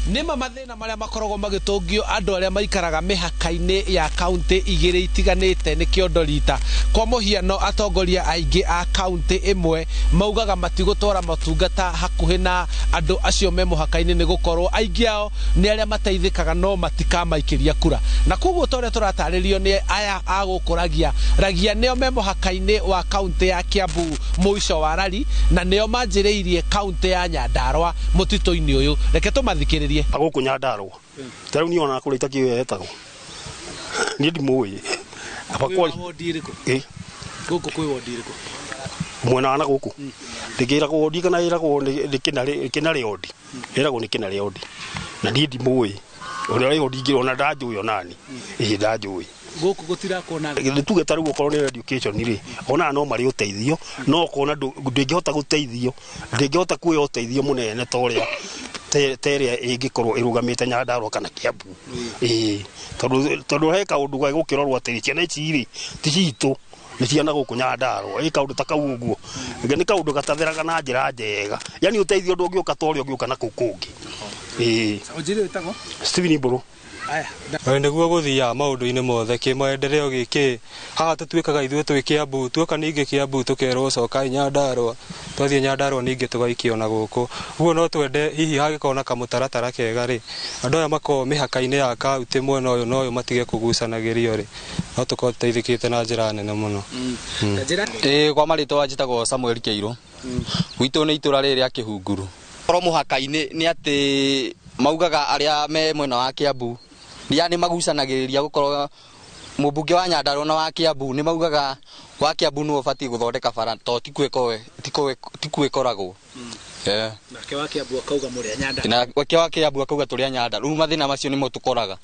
Nima mathina maria makoragwo magitungio andu aria maikaraga mihaka-ini ya county igiri itiganite ni kiondorita kwa muhiano atongoria aingi a county imwe maugaga matigutwara matungata hakuhi na andu acio me muhaka-ini ni gukorwo aingi ao ni aria mateithikaga no matikamaikiria kura na koguo tore turataririo ni aya agukuragia ragia neo me muhaka-ini wa county ya Kiambu muico wa rari na neo manjiriirie county ya Nyandarua mutito-ini uyu reke tumathikiririe aguku Nyandarua tariu ni ona kurita kiwetagwo ni ndimui abakwari guku kwi wodi iriku mwena na guku ndigira ko wodi kana ira ko kinari wodi ira ko ni kinari wodi na ni ndimui uri wodi ngiro na ndajuyo nani ndajuyo guku gutira kona tuge tariu ukorwo ni education ri ona no mari uteithio no kona ndingihota guteithio ndingihota kuya uteithio munene toria teria ingikorwo irugamite Nyandarua kana Kiambu tondu he kaundu ga gukirorwo atiri ciana ici ri ti citu ni ciana guku Nyandarua kaundu ta kau uguo ni kaundu gatatheraga na njira njega yani uteithio ndu ngiuka tori ngiuka na kukungi Ujiri witago Steven Mburu niguo guthia maundu-ini mothe kimaendereo giki haha tutuikaga ithuĩ twĩ Kiambu tuoka ningĩ Kiambu tukerwo cokai Nyandarua twathie Nyandarua ningĩ tugaikio na gũkũ guo no twende hihi hagĩkorwo na kamũtaratara kega ri andũ aya makorwo mĩhaka-inĩ ya kauntĩ mwena ũyũ na ũyũ matige kũgucanagĩrio ri no tũkorwo tũteithĩkĩte na njĩra nene mũno kwa marĩtwa njĩtagwo Samuel Kĩirũ gwitũ nĩ itũra rĩrĩ rĩa Kĩhunguru korwo mũhaka-inĩ nĩ atĩ maugaga arĩa me mwena wa Kiambu yani magucanagĩrĩria gukorwo mũmbunge wa Nyandarua na wa Kiambu nĩ maugaga wa Kiambu nĩ ũbatiĩ gũthondeka bara to tikuo ĩkoragwo nake wa Kiambu akauga mũrĩa Nyandarua na wa Kiambu akauga tũrĩa Nyandarua rĩu mathĩna macio nĩmo tũkoraga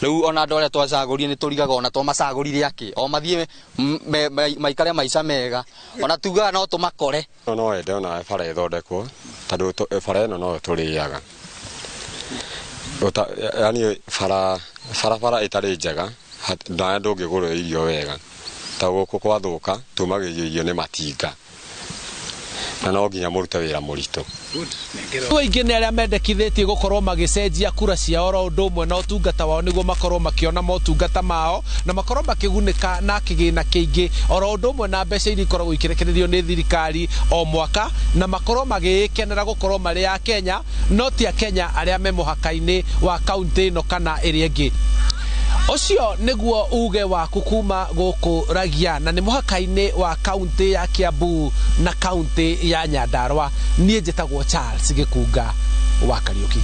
rĩu ona andũ arĩa twacagũrire nĩ tũrigaga ona twamacagũrire akĩ o mathiĩ maikare maica mega ona tugaga no tũmakore no ende ona bara ĩthondekwo tondũ bara ĩno no tũrĩaga yani bara itarĩ njega na ndũngĩgũra irio wega ta gũkũ kwathũka tumagĩrio irio nĩ matinga na no nginya mũrute wĩra mũritũ Aingĩ nĩ arĩa mendekithĩtie gũkorwo magĩcenjia kura ciao oro ũndũ ũmwe na ũtungata wao nĩguo makorwo makĩona motungata mao na makorwo makĩgunĩka na kĩgĩna kĩingĩ oro ũndũ ũmwe na mbeca iria ikoragwo ikĩrekererio nĩ thirikari o mwaka na makorwo magĩkenera gũkorwo marĩ a Kenya no ti a Kenya arĩa me mũhaka-inĩ wa kaunti ĩno kana ĩrĩa ĩngĩ Ucio niguo uge wa kukuma gũkũ Ragia na nĩ mũhaka-inĩ wa kaunti ya Kiambu na kaunti ya Nyandarua niĩ njĩtagwo Charles Gĩkunga wa Kariuki.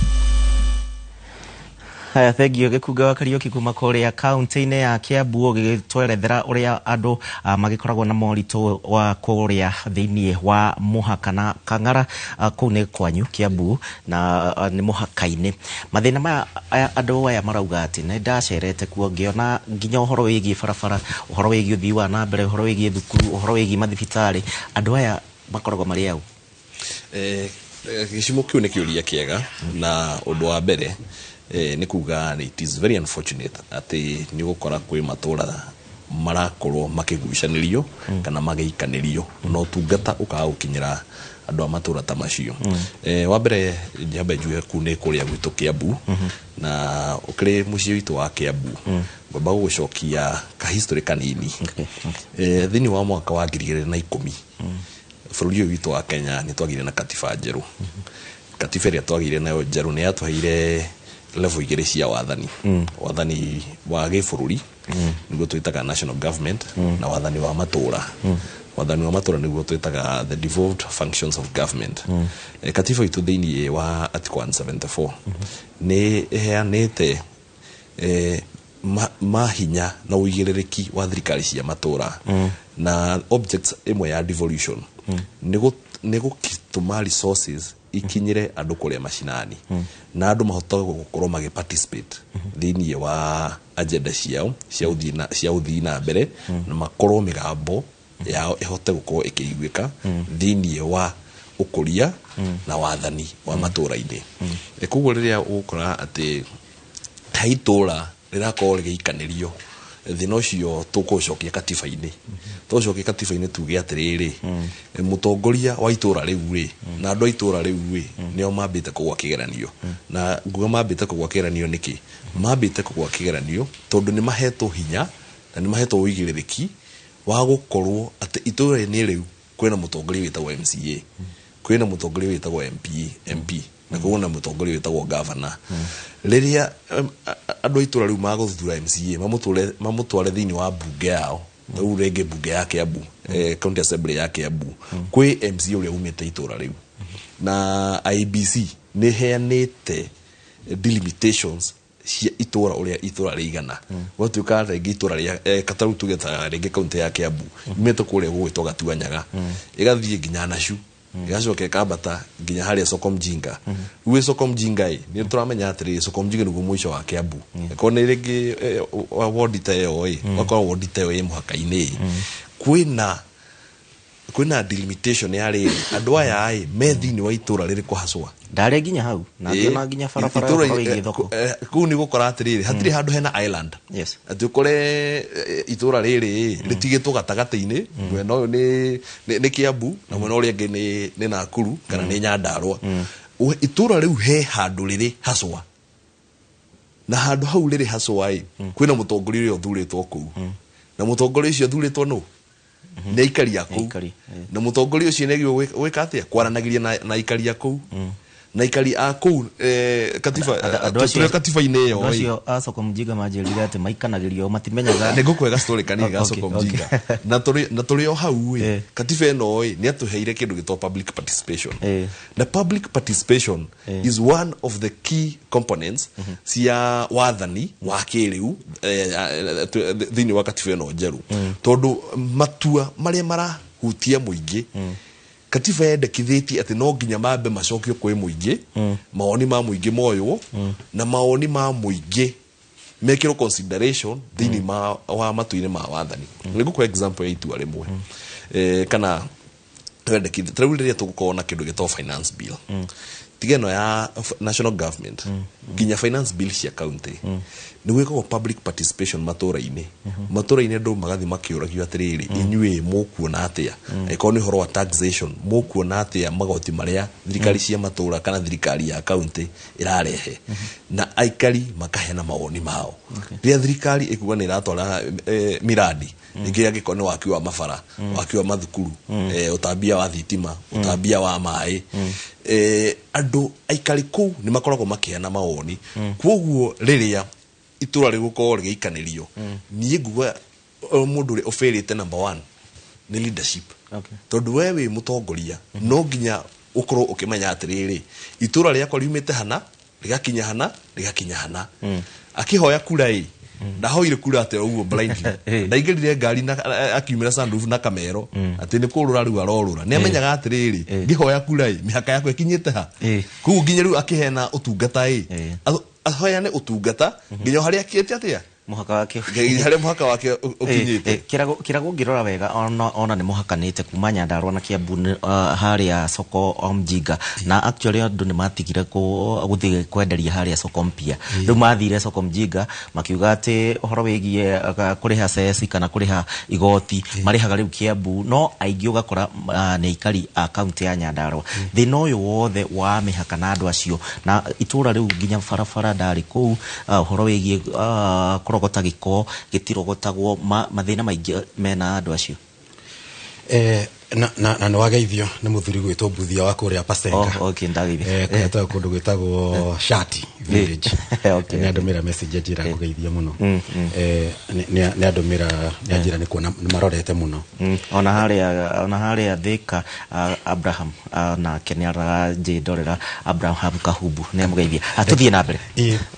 Haya, thengio Gĩkunga wa Kariuki kuma kũrĩa kaunti-inĩ ya Kiambu gĩtwerethera ũrĩa andũ magĩkoragwo na moritũ wa kũrĩa thĩinĩ wa mũhaka na Kang'ara kũu nĩ kwanyu Kiambu na nĩ mũhaka-inĩ. Mathĩna maya andũ aya marauga atĩ nĩ ndacerete kuo ngĩona nginya ũhoro wĩgiĩ barabara, ũhoro wĩgiĩ ũthii wa na mbere, ũhoro wĩgiĩ thukuru, ũhoro wĩgiĩ mathibitarĩ, andũ aya makoragwo marĩ au. Gĩcimo kĩu nĩ kĩũria kĩega na ũndũ wa mbere nĩ kuga it is very unfortunate atĩ nĩ gũkora kwĩ matũra marakorwo makĩgucanĩrio kana magĩikanĩrio no tungata ũkaga gũkinyĩra andũ a matũra ta macio. Wa mbere njambe njuge kũu nĩ kũrĩa gwitũ Kiambu na ũkĩrĩ mũciĩ witũ wa Kiambu ngomba gũgũcokia ka history kanini. Thĩinĩ wa mwaka wa 2010 bũrũri ũyũ witũ wa Kenya nĩ twagĩire na katiba njerũ. Katiba ĩrĩa twagĩire nayo njerũ nĩ yatũheire level igĩrĩ cia wathani. Wathani wa gĩbũrũri nĩguo twĩtaga national government na wathani wa matũra. Wathani wa matũra nĩguo twĩtaga the devolved functions of government. Katiba itũ thĩinĩ wa article 174 nĩ ĩheanĩte mahinya na ũigĩrĩrĩki wa thirikari cia matũra na objects ĩmwe ya devolution nĩ gũtũma resources ikinyire andũ kũrĩa mashinani na andũ mahotaga gũkorwo magĩparticipate thĩinĩ wa agenda ciao cia ũthii na mbere na makorwo mĩgambo yao ĩhote gũkorwo ĩkĩiguĩka thĩinĩ wa ũkũria na wathani wa matũra-inĩ. Koguo rĩrĩa ũgũkora atĩ ha itũra rĩrakorwo rĩgĩikanĩrio thina ũcio tũkũcokia katiba-inĩ tũcokia katiba-inĩ tuge atĩrĩrĩ mũtongoria wa itũra rĩu rĩ na andũ a itũra rĩu rĩ nĩo mambĩte kũgwa kĩgeranio na nguga mambĩte kũgwa kĩgeranio nĩkĩ mambĩte kũgwa kĩgeranio tondũ nĩ mahetwo hinya na nĩ mahetwo ũigĩrĩrĩki wa gũkorwo atĩ itũra nĩ rĩu kwĩna mũtongoria wĩtagwo MCA kwĩna mũtongoria wĩtagwo MP na koguo na mũtongoria wĩtagwo governor. Rĩrĩa andũ a itũra rĩu magũthura MCA mamũtware thĩinĩ wa mbunge yao rĩu rĩngĩ mbunge ya Kiambu county assembly ya Kiambu kwĩ MCA ũrĩa umĩte itũra rĩu na IBC nĩ heanĩte delimitations cia itũra ũrĩa itũra rĩigana gwatuĩka rĩngĩ itũra rĩa kataru tugeta rĩngĩ county ya Kiambu imĩte kũrĩa gũgwĩtwo Gatuanyaga ĩgathiĩ nginya Nacu igacoka ikambata nginya harĩa Soko Mjinga. Rĩu Soko Mjinga nĩ tũramenya atĩrĩ Soko Mjinga nĩguo mũico wa Kiambu ko nĩ rĩngĩ wodi ta ĩyo wakorwo wodi ta ĩyo ĩ mũhaka-inĩ kwĩna kwina delimitation ya riri andu aya ai me thini wa itura riri kuhacwa ndare ginya hau na ngiona ginya barabara ko igithoko ku ni gukora atiriri hatiri handu hena island yes ati ukore itura riri ritigitwo gatagati-ini mwena uyu ni Kiambu na mwena uria ngi ni Nakuru kana ni Nyandarua itura riu he handu riri hacwa na handu hau riri hacwa ai kwina mutongoria uria uthuritwo kuu na mutongoria ucio uthuritwo no ni aikari aku na mutongoria ucio negio wika atia kwaranagiria na aikari aku na ikari aku katiba tule katiba ine yo acio acoko mjiga majirira ate maikanagirio matimenyaga ne gukwega story kani gacoko mjiga na tuli o hau katiba eno ni atuheire kindu gito public participation na public participation is one of the key components cia wathani wa kiriu thini wa katiba eno njeru tondu matua maria mara hutia muingi katiba yendekithĩtie atĩ no nginya mambe macokio kwĩ mũingĩ maoni ma mũingĩ moywo na maoni ma mũingĩ mekĩrwo consideration thĩinĩ wa matu-inĩ ma wathani nĩgũkwa example ya itua rĩmwe kana wendekithie tarĩu rĩrĩa tũgũkorwo na kĩndũ gĩtagwo finance bill tigeno ya national government nginya finance bill cia county ni gwikagwo public participation matura-ini andu magathi makiuragio atiriri inyue mukuona atia eko ni horo wa taxation mukuona atia magoti maria thirikari cia matura kana thirikari ya county irarehe na aikari makahena mawoni mao ria thirikari ikuga ni iratwara miradi ingia gikoni waki wa mabara waki wa mathukuru utambia wa thitima utambia wa mai andu aikari ku ni makoragwo makihena mawoni kwoguo riria itura rigukorwo rigikanirio nie nguga mundu ri oferite number 1 ni leadership tondu we wi mutongoria no nginya ukorwo ukimenya atiriri itura riakwa riumite hana rigakinya hana akihoya kura ndahoire kura ate uguo blindly ndaigirire ngari na akiumira sandufu na kamero ati ni kurura riu arorura ni amenyaga atiriri ngihoya kura mihaka yakwa ikinyite ha kugu nginya riu akihena utungata ahoya ne utungata nginya haria kiete atia muhaka wake haria muhaka wake ukinyite kirago ngirora wega ona ni muhakanite kuma Nyandarua na Kiambu haria soko mjinga na actually andu ni matigire guthie kwenderia haria soko mpia riu mathire soko mjinga makiuga ati uhoro wigie kuriha cesi kana kuriha igoti marihaga riu Kiambu no aingi ugakora ni ikari a county ya Nyandarua thino uyu wothe wa mihaka na andu acio na itura riu nginya farafara ndari ku uhoro wigie gota giko gitirogotagwo mathina maingi mena andu acio na no wageithio ni muthuri gwitwo Mbuthia wa kuria Pasenga ndageithio kweta kundu gwitagwo Shati village ni andumira message njira kugeithia muno ni andumira ni njira ni kuona marorete muno ona haria Thika Abraham na Keniara Ndorera Abraham Kahubu ni mugeithia atuthie na mbere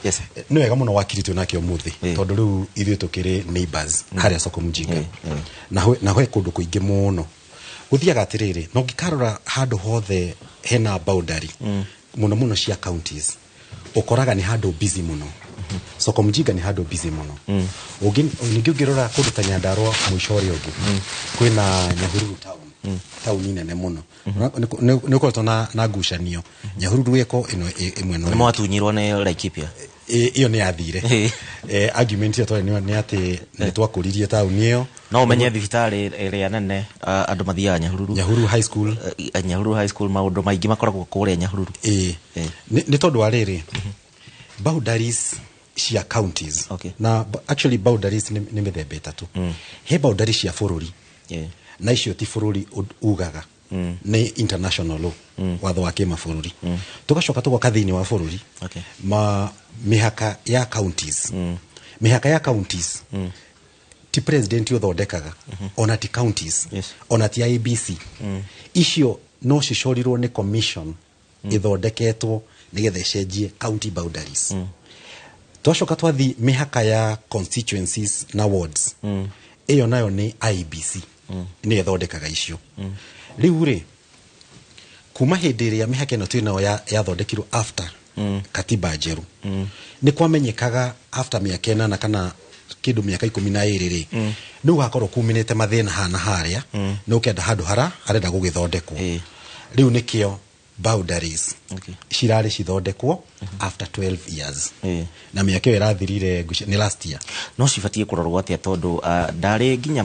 yes ni wega muno wakiritwo nake umuthi tondu riu ithuĩ tukiri neighbors haria soko mjinga na hwe kundu kuingi muno guthiaga atiriri no ngikarora handu hothe hena boundary muno cia counties ukoraga ni handu busy muno soko mjinga ni handu busy muno ungirora kundu ta Nyandarua mwishori ungi kwina Nyahururu town nene muno niko tona na ngucanio Nyahururu eko ino imwe no mwatunyirwo ni Laikipia iyo ni athire argument ya tore ni ati ni twakuririe town iyo no menye thibitari ria nene andu mathia Nyahururu high school maundu maingi makoragwo kuria Nyahururu ni tondu ariri boundaries cia counties na actually boundaries ni mithemba itatu he boundaries cia bururi na icio ti bururi ugaga ni international law watho wa kimabũrũri tugacoka tugoka thiini wa bururi mihaka ya counties ti president uthondekaga ona ti counties ona ti IBC icio no cicorirwo ni commission ithondeketwo nigetha icenjie county boundaries twacoka twathi mihaka ya constituencies na wards iyo nayo ni IBC ni ithondekaga icio riu ri kuma hindi ria mihaka ino twina ya thondekirwo after katiba njeru ni kwamenyekaga after miaka 8 kana kindu miaka 12 ri nu gakorwo kuminite mathina hana haria no kenda handu hara arenda gugithondekwo riu nikio boundaries cirari cithondekwo after 12 years na miaka iyo irathirire ni last year no cibatie kurorwo atia tondu ndari ginya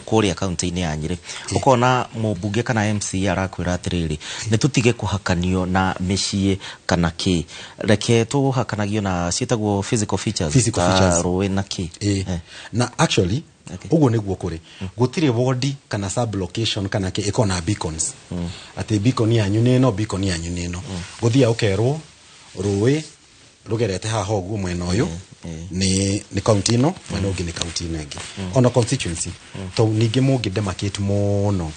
kuria county-ini ya Nyeri ukona mubunge kana MC arakwira atiriri ni tutige kuhakanio na micii kana ki reke tuhakanagio na cietagwo physical features rowe na ki na actually ugo niguo kuri gutire ward kana sub location kana ke ikona beacons ati beacon yanyu nino beacon yanyu nino guthia ukerwo rowe rugerete haha uguo mwena uyu ni county no mwena ungi ni county nengi ona constituency to ningi mungi demarcate muno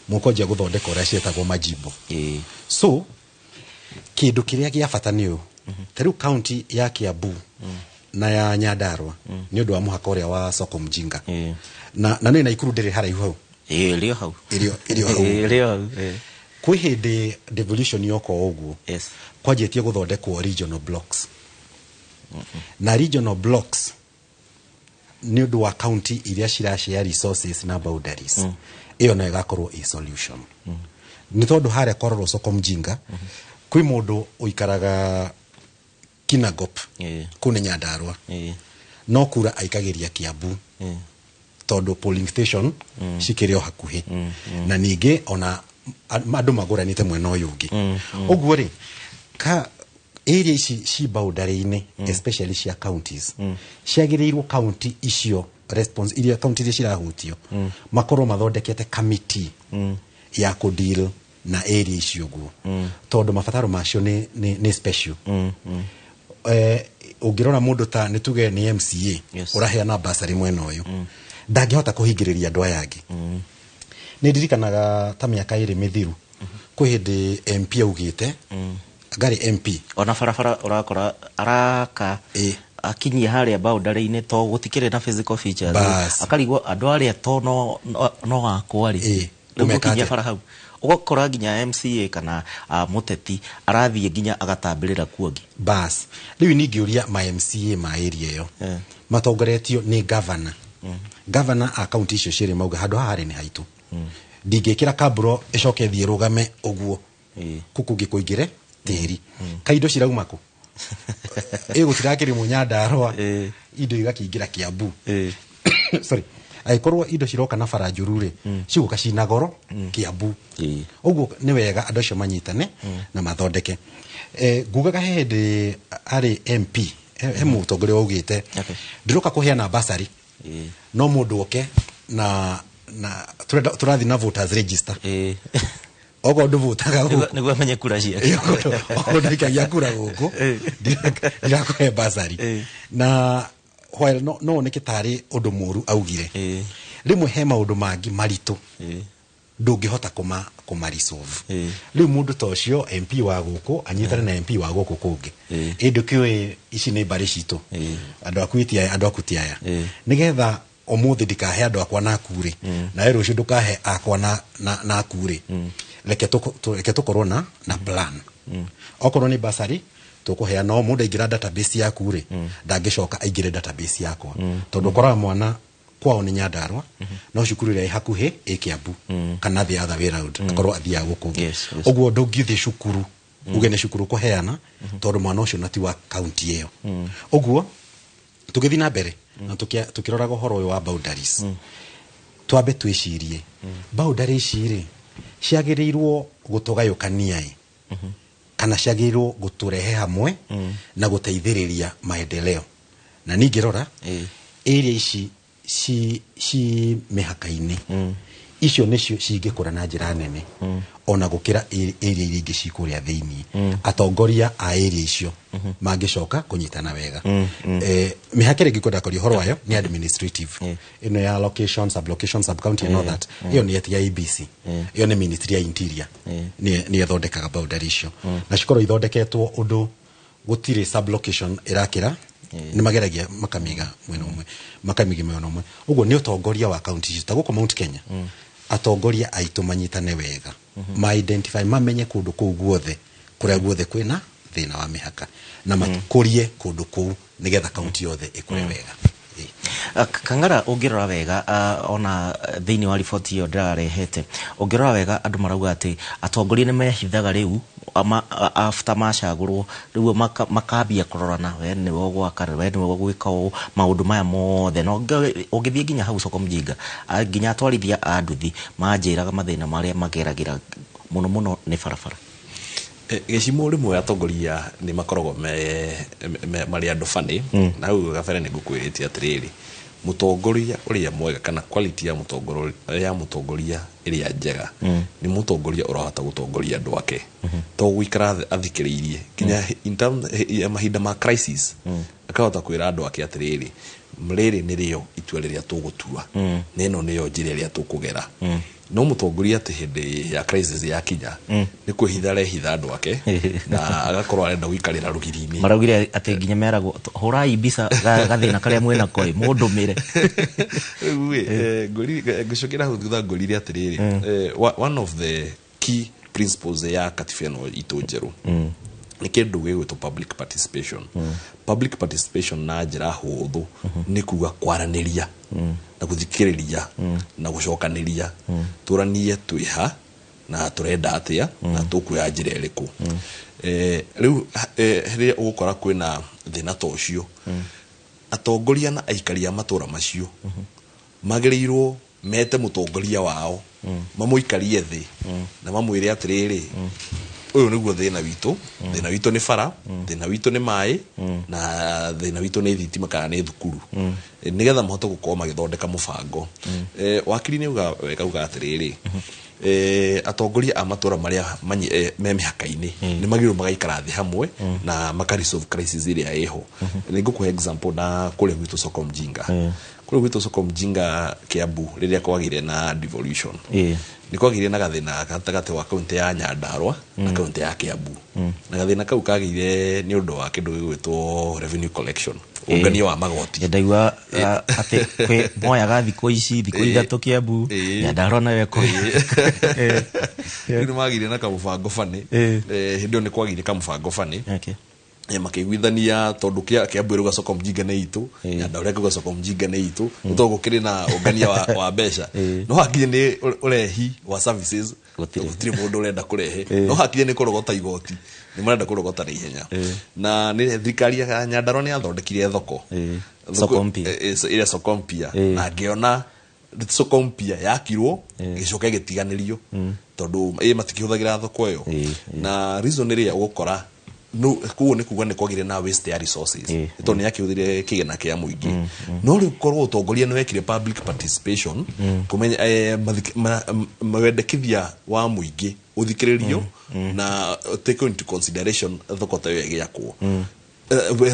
mukonjia guthondeka uria cietagwo majimbo so kindu kiria gia bata ni u teru county ya Kiambu na ya Nyandarua ni undu wa muhaka uria wa Soko Mjinga na ni Naikuru ndiri haraihu hau irio hau kwi hindi devolution yoko uguo kwajetie guthondekwo regional blocks na regional blocks ni undu wa county iria cirashare resources na boundaries iyo na igakorwo a solution ni tondu haria kororo Soko Mjinga kwi mundu uikaraga Kinangop kune Nyandarua no kura aikagiria Kiambu tondu polling station cikirio hakuhi na ningi ona andu maguranite mwena uyu ungi uguo ri ka area ici ci boundary-ini especially cia counties ciagirirwo county icio response iria county iria cirahutio makorwo mathondekete committee ya ku deal na area icio uguo tondu mabataro macio ni special ungirora mundu ta nituge ni MCA uraheana basari mwena uyu ndangihota kuhingiriria andu aya angi ni ndirikanaga ta miaka iri mithiru kwi hindi MP augite ngari MP ona farafara urakora araka akinyia haria boundary-ini to gutikire na physical features akarigwo andu aria to no akwari umukinyia fara hau ugakora ginya MCA kana muteti arathie ginya agatambirira kuogi bas riu ningiuria ma MCA ma area yo matongoretio ni governor governor account icio ciri mauga handu hahari ni haitu ndingikira kaburo icoke thie rugame uguo kukungi kuingire tiri kaindo cirauma ku gutirakiri Nyandarua indo igakingira Kiambu sorry aikorwo indo ciroka na Faranjurure ciguka cina goro Kiambu uguo ni wega andu acio manyitane na mathondeke ngugaga hindi ari MP mutongoria ugite ndiroka kuheana basari no mundu oke na turathi na voters register ogo nduvutaga guku niguo amenye kura ciake ogo ndikagia kura guku ndirakuhe basari na while no nikitari undu muru augire rimwe he maundu mangi maritu ndungihota kuma resolve riu mundu tocio MP wa guku anyitane na MP wa guku kungi indu kiwe ici ni bari citu andu akuitia andu akutiaya nigetha omuthi ndikahe andu akwa na kure na rucio ndukahe akwa na kure leke tukorwo na plan okorwo ni basari tukuhea no mundu ingira database ya kure ndangicoka aingire database yakwa tondu korwa mwana kwao ni Nyandarua no cukuru ria hakuhi Kiambu kana the other way round akorwo athia guku uguo ndungithi cukuru uge ni cukuru kuheana tondu mwana ucio nati wa county iyo uguo tugithi na mbere na tukiroraga horo uyu wa boundaries twambe twicirie boundaries iri ciagirirwo gutugayukania kana ciagirirwo guturehe hamwe na guteithiriria maendeleo na ningirora area ici ci mihaka-ini icio nicio cingikura na njira nene ona gukira area iria ingi cikuria thiini atongoria a area icio mangicoka kunyitana wega mihaka ringi kwenda kuri horo wayo ni administrative ino ya location sublocation subcounty and all that iyo ni ya ABC iyo ni ministry ya interior ni ethondekaga boundary icio na cikoro ithondeketwo undu gutire sublocation irakira ni mageragia makamiga mwena umwe makamigi mwena umwe uguo ni utongoria wa county icio taguko Mount Kenya atongoria aitu manyitane wega ma identify mamenye kundu kuu guothe kuria guothe kwina thina wa mihaka na makurie kundu kuu nigetha county yothe ikure wega Kangara ungirora wega ona thiini wa riboti iyo ndarehete ungirora wega andu marauga ati atongoria ni mehithaga riu after macagurwo riu makambia kurorana we ni wo gwaka we ni wo gwika maundu maya mothe no ungithie nginya hau soko mjinga nginya atwarithia anduthi manjiraga mathina maria mageragira muno ni barabara gicimo rimwe atongoria ni makorogo mari andu fani na hau gabere ni ngukwiritie atiriri mutongoria uria mwega kana quality ya mutongoria iria njega ni mutongoria urahota gutongoria andu ake to gwikara athikiriirie kinya in terms ya mahinda ma crisis akahota kwira andu ake atiriri mriri ni rio itua riria tugutua neno niyo njira riria tukugera no mutongoria ati hindi ya crisis ya kinya ni kwihitha andu ake na agakorwo arenda gwikarira rugiri-ini maraugire ati nginya meragwo hurai mbica gathina karia mwena koi mundumire ngori ngicokera hu thutha ngorire atiriri one of the key principles ya katifeno itu njeru ni kindu gigwitwo public participation public participation na njira huthu ni kuga kwaraniria na guthikiriria na gucokaniria turanie twiha na turenda atia na tukuya njira iriku riu riria ugukora kwina thina tocio atongoria na aikaria matura macio magirirwo mete mutongoria wao mamuikarie thi na mamwire atiriri uyu niguo thina witu ni bara thina witu ni mai na thina witu ni thitima kana ni thukuru nigetha mahote gukorwo magithondeka mubango wakiri ni uga atiriri atongoria amatura maria me mihaka-ini ni magiro magaikara thi hamwe na makarisolve crisis iria iho ningukuhe example na kule gwitu soko mjinga Kiambu riria kwagire na devolution ni kwagire na gathina gatagate wa kaunti ya Nyandarua na kaunti ya Kiambu na gathina kau kagire ni undu wa kindu gwitwo revenue collection ungania wa magoti ndaigua ati kwe moya gathi ko ici thiko ithatu Kiambu Nyandarua na weko ni magire na kamubango fani hindio ni kwagire kamubango fani makigwithania tondu Kiambu ruga soko mjinga ne itu Nyandarua ruga soko mjinga ne itu utogo kiri na ungania wa besha no hakinya ni urehi wa services gutiri mundu urenda kurehe no hakinya ni kurogota igoti ni marenda kurogota na ihenya na ni thirikari ya Nyandarua ni athondekire thoko ile soko mpia na ngiona soko mpia yakirwo gicoke gitiganirio tondu matikihuthagira thoko iyo na reason iria ugukora no kuo ni kuga ni kwagire na waste ya resources ito ni yakiuthire kigena kia muingi no ri korwo utongoria ni wekire public participation kumenya mawendekithia wa muingi uthikiririo na take into consideration thoko ta yo giakwo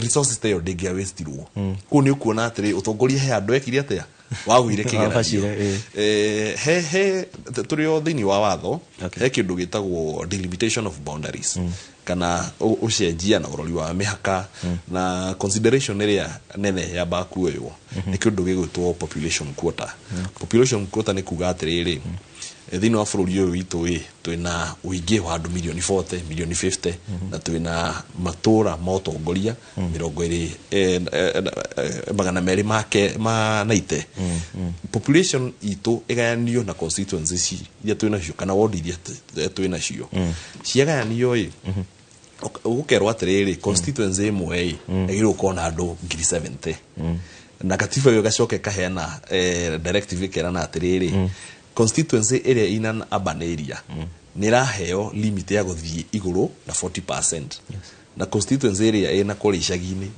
resources ta yo ndingia wastirwo ku ni ukuona atiri utongoria he andu ekire atia wagwire kigena he turio thini wa watho he kindu gitagwo delimitation of boundaries kana ucenjia na urori wa mihaka na consideration area nene ya bakuoyo ni kindu gigwitwo population quota ni kuga atiriri thini wa bururi uyu witu twina uingi wa andu milioni 40 milioni 50 na twina matura motongoria 20 magana meri ma naite population itu igayanio na constituencies iria twina cio kana ward iria twina cio ciagayanio ugukerwo atiriri constituency imwe igiro kona andu 70 na katiba yo gacoke kaheana directive kerana atiriri constituency area in an urban area niraheo limit ya guthii iguru na 40% na constituency area ina kuri icagi-ini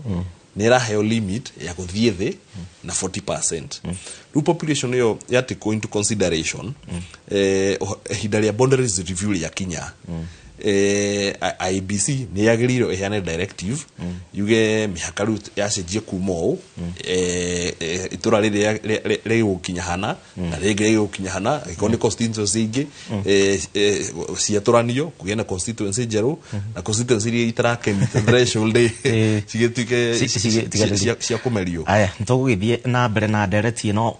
niraheo limit ya guthii thi na 40%. Ru population yo yatiko into consideration hidaria boundaries review ya Kenya IBC ni yagiriro ehane directive yuge mihakaru yacenjie kumo itura riri gukinya hana na riri gukinya hana ikoni constituency ingi ciaturanio kugena constituency jeru na constituency iri itarake threshold cigituike cia kumerio aya ntugithie na mbere na ndereti no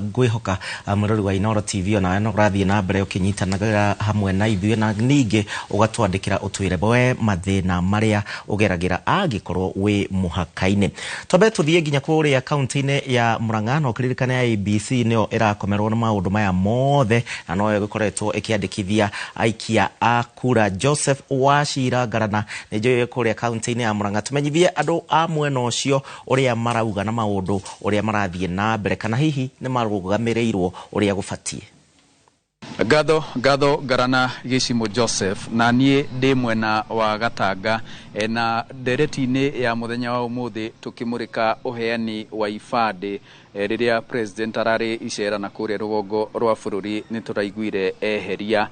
ngwihoka murori wa Inooro TV ona no rathie na mbere ukinyitanaga hamwe na ithuĩ na ningi ugatwandikira utwire boe mathina maria ugeragira agikorwo wi muhakaine. Tobe tuthie ginya kuria county-ine ya Murang'a no kiririkane ya ABC nio irakomerwo na maundu maya mothe na no igukoretwo ikiandikithia aikia akura. Joseph Wachira Garana nijo kuria county-ine ya Murang'a tumenyithie andu a mwena ucio uria marauga na maundu uria marathie na mbere kana hihi ni marugamirirwo uria gufatie. Gatho Garana Gicimo Joseph na nie ndi mwena wa Gatanga na ndereti-ini ya muthenya wa umuthi tukimurika uheani wa ibande riria president arari icera na kuria rugongo rwa bururi ni turaiguire eheria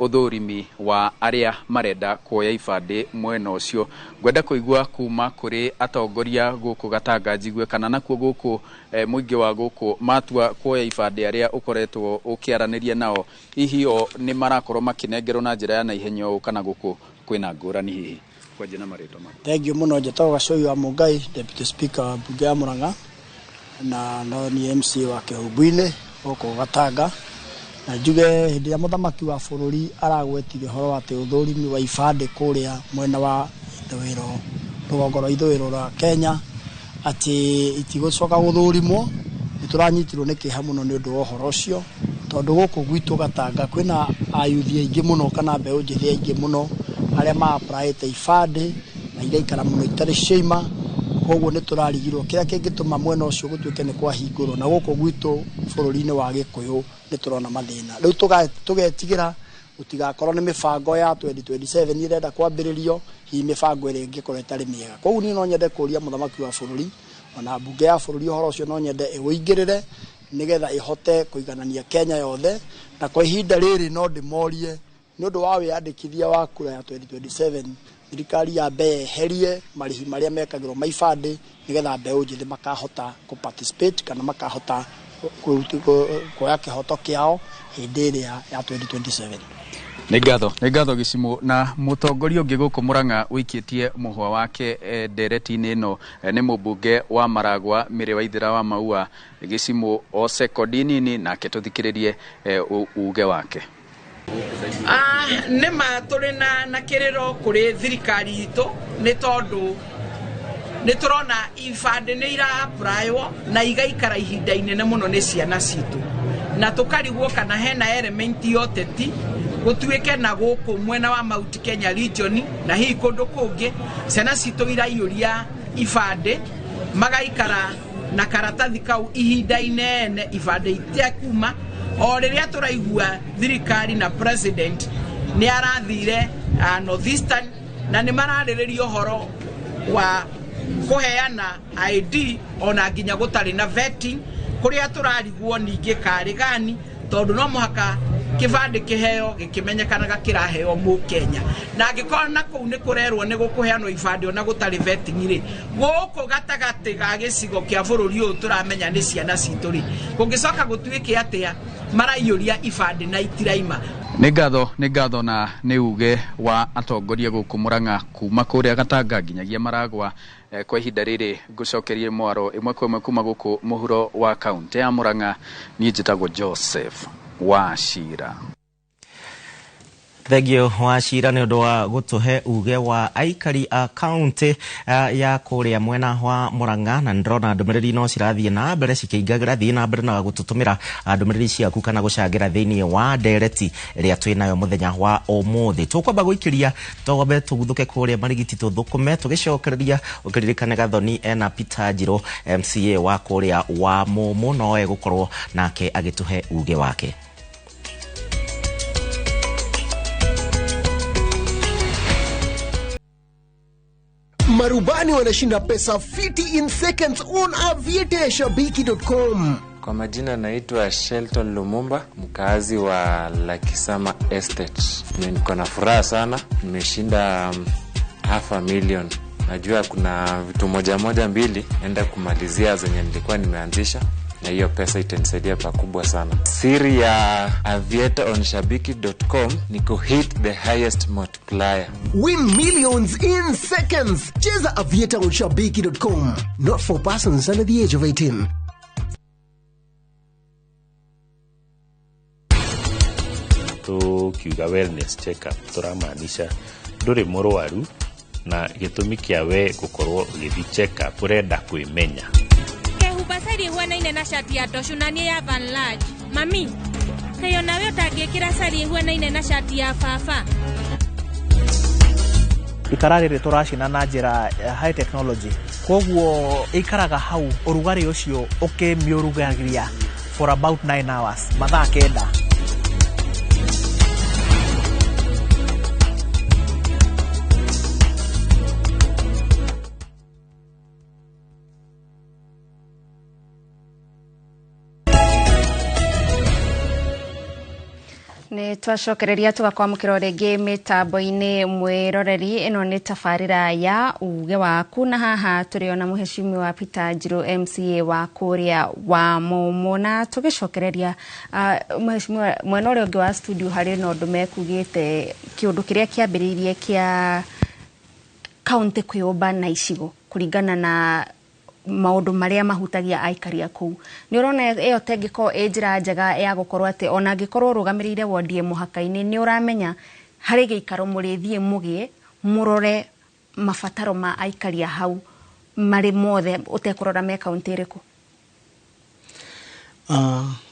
uthurimi wa aria marenda kuoya ibande mwena ucio. Ngwenda kuigua kuma kuri atongoria guku Gatanga njigwe kana nakuo guku muingi wa guku matua kuoya ibande aria ukoretwo ukiaraniria nao hihi o ni marakorwo makinengerwo na njira ya naihenya o kana guku kwina ngurani hihi kwa jina marito ma. Thank you muno Jetago Gacoyi wa Mungai, Deputy Speaker wa bunge ya Murang'a na no ni MC wa Kihubu-ini guku Gatanga na njuge hindi ya muthamaki wa bururi aragwetire horo ati uthurimi wa ibande kuria mwena wa ithwiro rugongo rwa ithwiro rwa Kenya ati itigocoka guthurimwo nituranyitirwo ni kiha muno ni undu wa horo ucio tondu guku gwitu Gatanga kwina ayuthi aingi muno kana mbeu njithi aingi muno aria ma apply te ibande na igaikara muno itari sheima koguo ni turarigirwo kiria kingituma mwena ucio gutuike ni kwa hingurwo na guku gwitu bururi-ini wa Gikuyu ni turona mathina riu tugetigira utigakorwo ni mibango ya 2027 irenda kwambiririo hi mibango iri ngikorwo itari miega koguo ni no nyende kuria muthamaki wa bururi ona bunge ya bururi horo ucio no nyende iwingirire nigetha ihote kuiganania Kenya yothe na kwa ihinda riri no ndimorie ni undu wa wiyandikithia wa kura ya 2027 thirikari ya mbe herie marihi maria mekagirwo maibande nigetha mbeu njithi makahota ku participate kana makahota kuoya kihoto kiao hindi iria ya 2027. Nĩ ngatho Gicimo na mutongoria ungi guku Murang'a wikitie muhwa wake ndereti-ini ino ni mubunge wa Maragwa Mire Waithira wa Maua. Gicimo o sekondi nini nake tuthikiririe uge wake. Nĩ ma tũrĩ na kĩrĩro kũrĩ thirikari itũ nĩ tondũ nĩ tũrona ibande nĩ ira-apply-wo na igaikara ihinda inene mũno nĩ ciana citũ na tũkarigwo kana hena element yoteti gũtuĩke na gũkũ mwena wa Mount Kenya region na hihi kũndũ kũngĩ ciana citũ iraiyũria ibande magaikara na karatathi kau ihinda inene ibande itekuma o riria turaigua thirikari na president ni arathire northeastern na ni mararĩrĩria horo wa kuheana ID ona nginya gutari na vetting kuria turarigwo ningi kari gani tondu no muhaka kibande kiheo gikimenyekanaga kiraheo mu Kenya na angikora na kuu ni kurerwo ni gukuheanwo ibande ona gutari vetting ri guku gatagati ga gicigo kia bururi uyu turamenya ni ciana citu ri kungicoka gutuike atia maraiyuria ibande na itiraima. Nĩ ngatho na nĩ uge wa atongoria guku Murang'a kuma kuria Gatanga nginyagia Maragwa kwa ihinda riri ngucokerie mwaro imwe kwa imwe kuma guku muhuro wa kaunti ya Murang'a. Niĩ njĩtagwo Joseph Wachira. Thegio Wachira ni undu wa gutuhe uge wa aikari a county ya kuria mwena wa Murang'a na ndrona ndumiriri no cirathie na mbere cikeingagira thii na mbere na gututumira ndumiriri ciaku kana gucangira thiini wa ndereti iria twinayo muthenya wa umuthi. Tukwamba guikiria togombe tuguthuke kuria marigiti tuthukume tugicokereria ukiririkane Gathoni ena Peter Njiro MCA wa kuria wa Mumu no gukorwo nake agituhe uge wake. Marubani wanashinda pesa fiti in seconds on aviateshabiki.com. Kwa majina naitwa Shelton Lumumba, mkazi wa Lakisama Estate. Niko na furaha sana, nimeshinda $500,000. Najua kuna vitu moja mbili naenda kumalizia zenye nilikuwa nimeanzisha na hiyo pesa itanisaidia pakubwa sana. Siri ya aviatorshabiki.com ni hit the highest multiplier. Win millions in seconds. Cheza aviatorshabiki.com. Not for persons under the age of 18. tukiuga wellness check up turamaanisha nduri murwaru na gitumi kia we gukorwo ugithi check up urenda kwimenya kehuba sari huanaine na shati ya toshunani ya Van Large mami kayo nawe utangikira sari huanaine na shati ya Fafa ikararire turacina na njira high technology koguo ikaraga hau urugari ucio ukimiurugagiria for about 9 hours mathaa kenda Ni twacokereria tugakwamukira ringi mitambo-ini mwiroreri ino ni tabarira ya uge waku na haha turiona muheshimiwa wa Peter Njiru MCA wa kuria wa Momona tugicokereria muheshimiwa mwena uria ungi wa studio hari no ndu mekugite kiundu kiria kiambiririe kia county kwiumba na icigo kuringana na maundu maria mahutagia aikaria kuu ni urona iyo tengiko ejira njega ya gukorwo ati ona ngikorwo rugamirire wodi muhaka-ini ni uramenya hari giikaro murithie mugie murore mafataro ma aikaria hau mari mothe utekurora me county iriku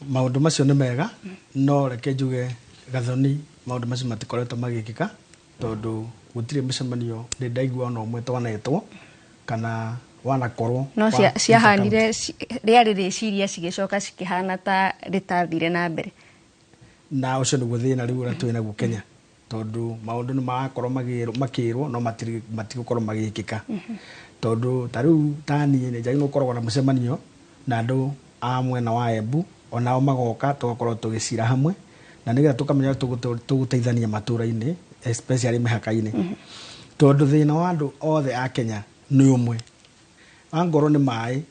maundu macio ni mega no reke njuge Gathoni maundu macio matikoretwo magikika tondu gutire micemanio ni ndaigua no mwe twanetwo kana wanakorwo no ciahanire riari riciria cigicoka cikihana ta ritathire na mbere na ucio niguo thina riu ura twina gu Kenya tondu maundu ni magakorwo makirwo no matigukorwo magikika tondu tariu tani ni njagi no korwo na mucemanio na andu a mwena wa Embu onao magoka tugakorwo tugicira hamwe na nigetha tukamenya tuguteithania matura-ini especially mihaka-ini tondu thina wa andu othe a Kenya ni umwe angoro ni mai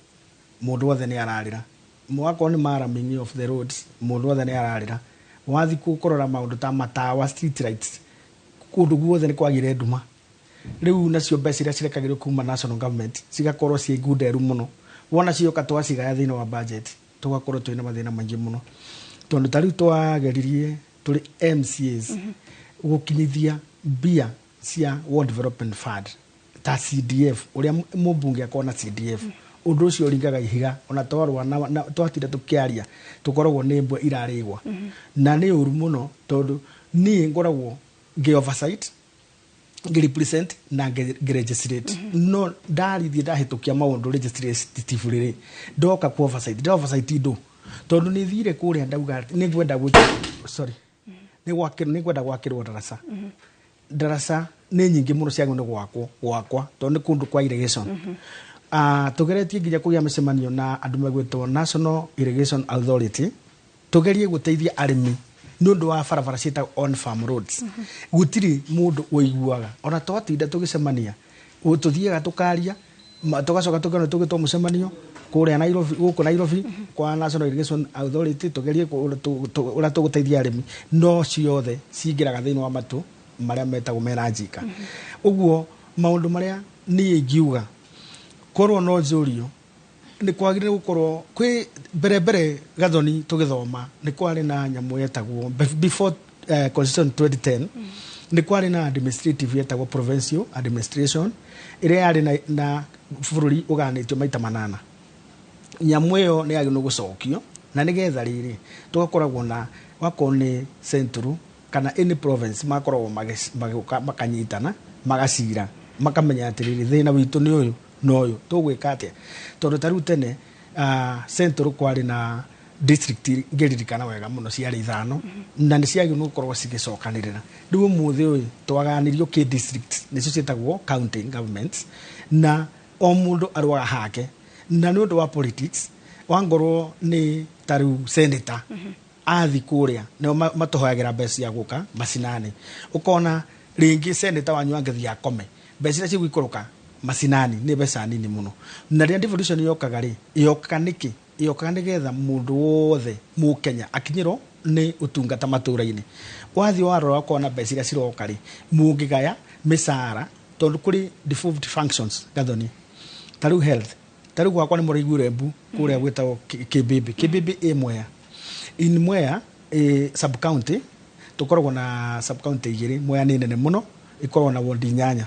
mundu wothe ni ararira mwako ni maraming of the roads mundu wothe ni ararira wathi kukorora maundu ta matawa street lights kundu guothe ni kwagire nduma riu nacio mbeca iria cirekagirwo kuma national government cigakorwo ci ngunderu muno wona cioka twacigaya thiini wa budget tugakorwo twina mathina maingi muno tondu tariu twageririe turi MCAs gukinyithia mbia cia World Development Fund ta CDF uria mubunge akona CDF undu ucio ringaga ihiga ona twarwa na twatira tukiaria tukoragwo ni mbwe irarigwa na ni uru muno tondu ni ngoragwo nge oversight nge represent na nge registrate no darithie ndahitukia maundu legislative riri ndoka ku oversight indo tondu ni thire kuria ndauga ni ngwenda sorry ni gwenda gwakirwo darasa ni nyingi muno ciagu ni gwakwa tondu kundu kwa irrigation tugeretie nginya kugia micemanio na andu megwitwo National Irrigation Authority tugerie guteithia arimi nundu wa barabara ciita on farm roads gutiri mundu uiguaga ona twatinda tugicemania tuthiaga tukaria tugacoka tukana tugitwo mucemanio kuria Nairobi guku Nairobi kwa National Irrigation Authority tugerie ura tuguteithia arimi no ciothe cingiraga thiini wa matu maria metagwo merajika uguo maundu maria ni ngiuga korwo no njurio ni kwagire gukorwo kwi mbere Gathoni tugithoma ni kwari na nyamu yetagwo before constitution 2010 ni kwari na administrative yetagwo provincial administration ire yari na bururi uganitio maita manana nyamu yo ni agino gucokio na nigetha riri tugakoragwo na wakoni central kana any province makorwo makanyitana magacira makamenya atiriri thina witu ni uyu no uyu tugwika atia tondu tariu tene central kwari na district ngeririkana wega muno ciari 5 na ni ciagi no korwo cigicokanirira riu muthi uyu twaganirio ki district nicio cietagwo county governments na o mundu arwaga hake na ni undu wa politics wangorwo ni tariu senator athi kuria no matohoyagira mbeca cia guka macinani ukona ringi senator wanyu angethi akome mbeca cia gwikuruka macinani ni mbeca nini muno na ria devolution yokaga ri yoka niki yoka nigetha mundu wothe mu Kenya akinyiro ni utungata matura-ini wathi warora ukona mbeca iria ciroka ri mungigaya misara tondu kuri devolved functions Gathoni tariu health tariu gwakwa ni muraigure Embu kuria gwitagwo kibibi imwe in Mwea sub county tukoragwo na sub county igiri Mwea ni nene muno ikoragwo na ward 8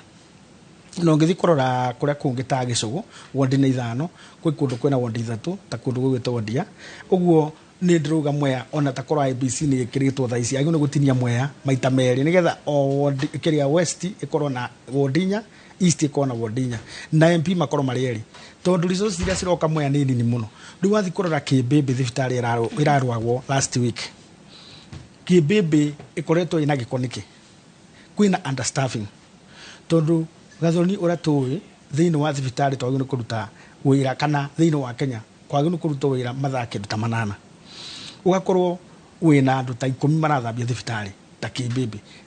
no ngithi kurora kuria kungi ta Gicugu ward ni 5 kwi kundu kwina ward 3 ta kundu gwitwo Ndia uguo ni ndiruga Mwea ona ta korwo IBC ni ikiritwo tha ici agino gutinia Mwea maita meri nigetha o ward kiria west ikorwo na ward 4 east ikorwo na ward 4 na MP makorwo mari eri tondu resources iria ciroka Mwea ni nini muno riu wathi kurora Kibebe thibitari irarwagwo last week Kibebe ikoretwo ina gikoniki kwina understaffing tondu gathoni ura tuwi thiini wa thibitari twagino kuruta wira kana thiini wa Kenya kwagino kuruta wira mathake ta 8 ugakorwo wina andu ta 10 marathambia thibitari ta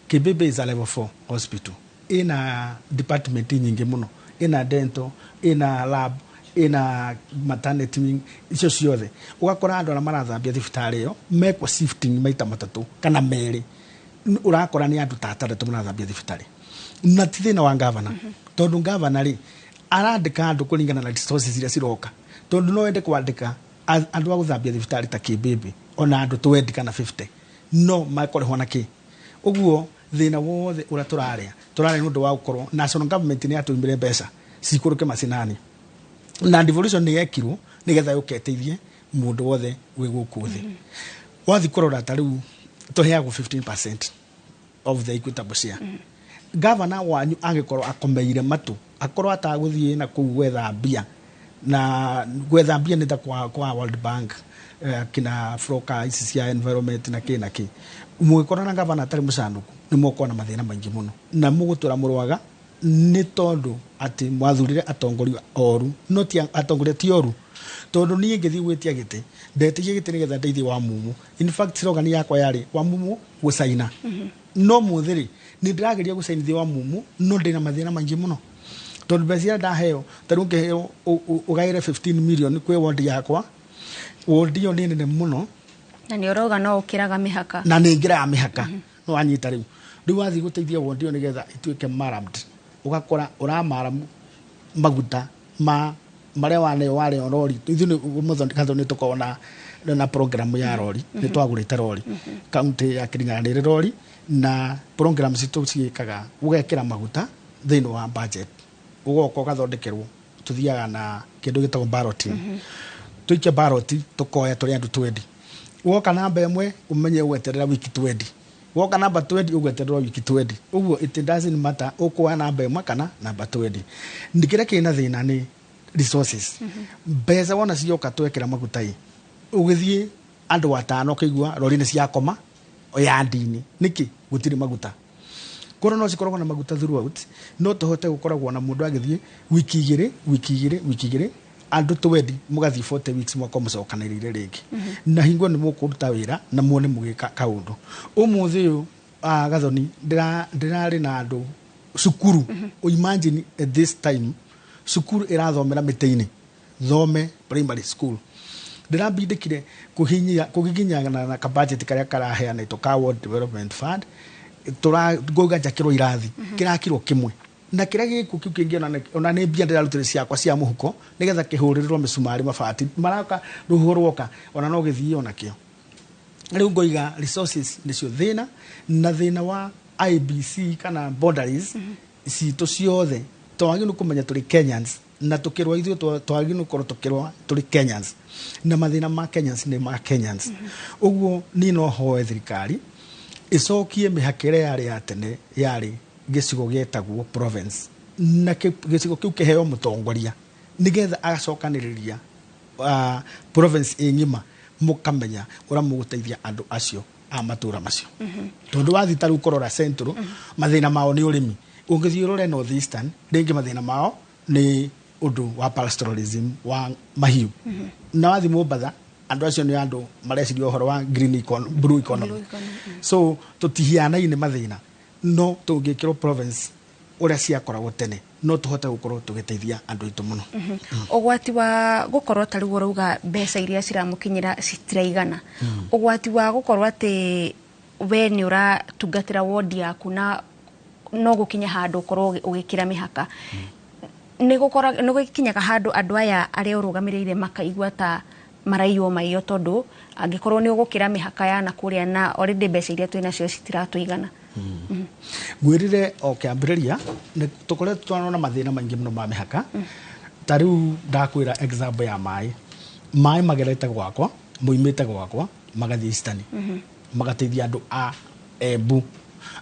Kibebe is a level 4 hospital ina department nyingi muno ina dental ina lab ina maternity wing icio ciothe ugakora andu ara marathambia thibitari yo mekwa shifting maita 3 kana meri urakora ni andu ta 3 marathambia thibitari na tithina wa governor tondu governor ri arandika andu kuringana na resources iria ciroka tondu no wende kwandika andu aguthambia thibitari ta Kibebe ona andu 20 kana 50 no makorehwo na ki uguo thina wothe ura turare nundu wa gukorwo national government ni atuimire mbeca cikuruke macinani na devolution ni yekirwo nigetha yuketeithie mundu wothe wi guku thi wathi kurora ta riu tuheagwo 15% of the equitable share governor wanyu angikorwo akomeire matu akorwo ataguthie na kuu gwetha mbia na gwetha mbia ni ta kwa World Bank kina Froka ICCI environment na ki mugikora na governor atari mucanduku ni mukona mathina maingi muno na mugutura murwaga ni tondu ati mwathurire atongoria oru no ti atongoria ti oru tondu ni ngithi gwitia giti ndetigie giti nigetha ndeithi wa mumu in fact slogan yakwa yari wa mumu gucaina no muthiri ni ndirageria gucainithia wa mumu no ndina mathina maingi muno tondu bezia ndaheo tarunge heo ugaire 15 million kwi ward yakwa ward yo ni nene muno na ni oroga no ukiraga mihaka na ni ngira mihaka no anyita riu wathi guteithia ward yo nigetha ituike maramd ugakora uramara maguta maria wale rori ithune muthoni kathoni tukona na program ya rori ni twagurite rori county ya Kirinyaga ni rori na program citu ciikaga ugekira maguta thiini wa budget ugoka ugathondekerwo tuthiaga na kindu gitagwo balloting tuike ballot tukoya turi andu 20 woka namba imwe umenye gweterera wiki 20 woka namba 20 ugweterera wiki 20 uguo it doesn't matter ukoya namba imwe kana namba 20 ndikira kina thina ni resources mbeca wona cioka twekera maguta i ugithie andu 5 kigua rori ni ciakoma ya ndini niki gutiri maguta koro no cikoragwo na maguta throughout no tuhote gukoragwo na mundu agithie wiki igiri andu 20 mugathie 40 weeks mwako mucokanirire ringi na hingo ni mukuruta wira na muone mugika kaundu umuthi uyu gathoni ndirari na andu cukuru imagine at this time cukuru irathomera miteini thome primary school ndirabindikire kugiginyana na budget karia karaheana ito ka World Development Fund turagoga njakirwo irathi kirakirwo kimwe na kiria giku kiu kingi ona ni mbia ndirarutire ciakwa cia muhuko nigetha kihurirwo misumari mabati maraka ruhuo rwoka ona no githii ona kio riu ngoiga resources nicio thina na thina wa IBC kana boundaries citu ciothe twaginu kumenya turi Kenyans na tukirwa ithu twaginu korwo tukirwa turi Kenyans na mathina ma Kenyans ni ma Kenyans uguo ni no hoe thirikari icokie mihakire yari ya tene yari gicigo gietagwo province na gicigo kiu kiheo mutongoria nigetha agacokaniriria province ingima mukamenya ura muguteithia andu acio a matura macio tondu wathi taru korora central mathina mao ni urimi ungithii rore north eastern ringi mathina mao ni undu wa pastoralism wa mahiu na wathi Mombatha andu acio ni andu mareciria uhoro wa green economy blue economy so tutihianaine mathina no tungikirwo province uria ciakoragwo tene no tuhote gukorwo tugiteithia andu itu muno ugwati wa gukorwo tari uruga mbeca iria ciramukinyira citiraigana ugwati wa gukorwo ati we ni ura tungatira ward yaku na no gukinya handu ukorwo ugikira mihaka ni gukora no gukinyaga handu andu aya aria urugamirire makaigwa ta maraiywo maiyo tondu angikorwo ni ugukira mihaka ya na kuria na already mbeca iria twina cio citiratuigana. Gwirire o kiambiriria ni tukoretwo twanona mathina maingi muno ma mihaka. Tariu ndakwira example ya mai magerete gwakwa muimite gwakwa magathi Eastern magateithia andu a Embu.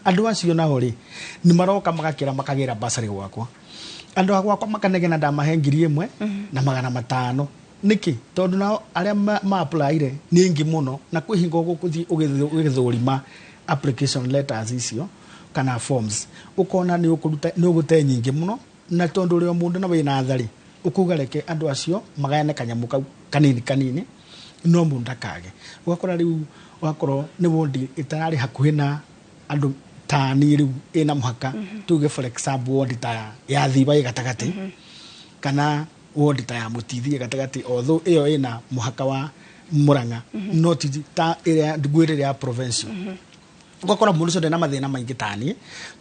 Andu acio nao ri ni maroka magakira makagira basari gwakwa. Andu gwakwa makanegena ndamahe 1,000 na 500. Niki tondu nao aria ma apply ni ingi muno na kwihinga gukuthi ugithurima application letters icio kana forms ukona ni ukuruta ni ugute nyingi muno na tondu rio mundu na wina thari ukugareke andu acio magayane kanyamu kanini no mundu akage ugakora riu wakoro ni wondi itarari hakuhi na andu tani riu ina muhaka tuge for example wondi ta ya Thiba gatagati kana wondi ta ya Mutithi gatagati although iyo ina muhaka wa Murang'a no ti ta area ngwirire ya provincial ugakora mundu cio ndena mathina maingi tani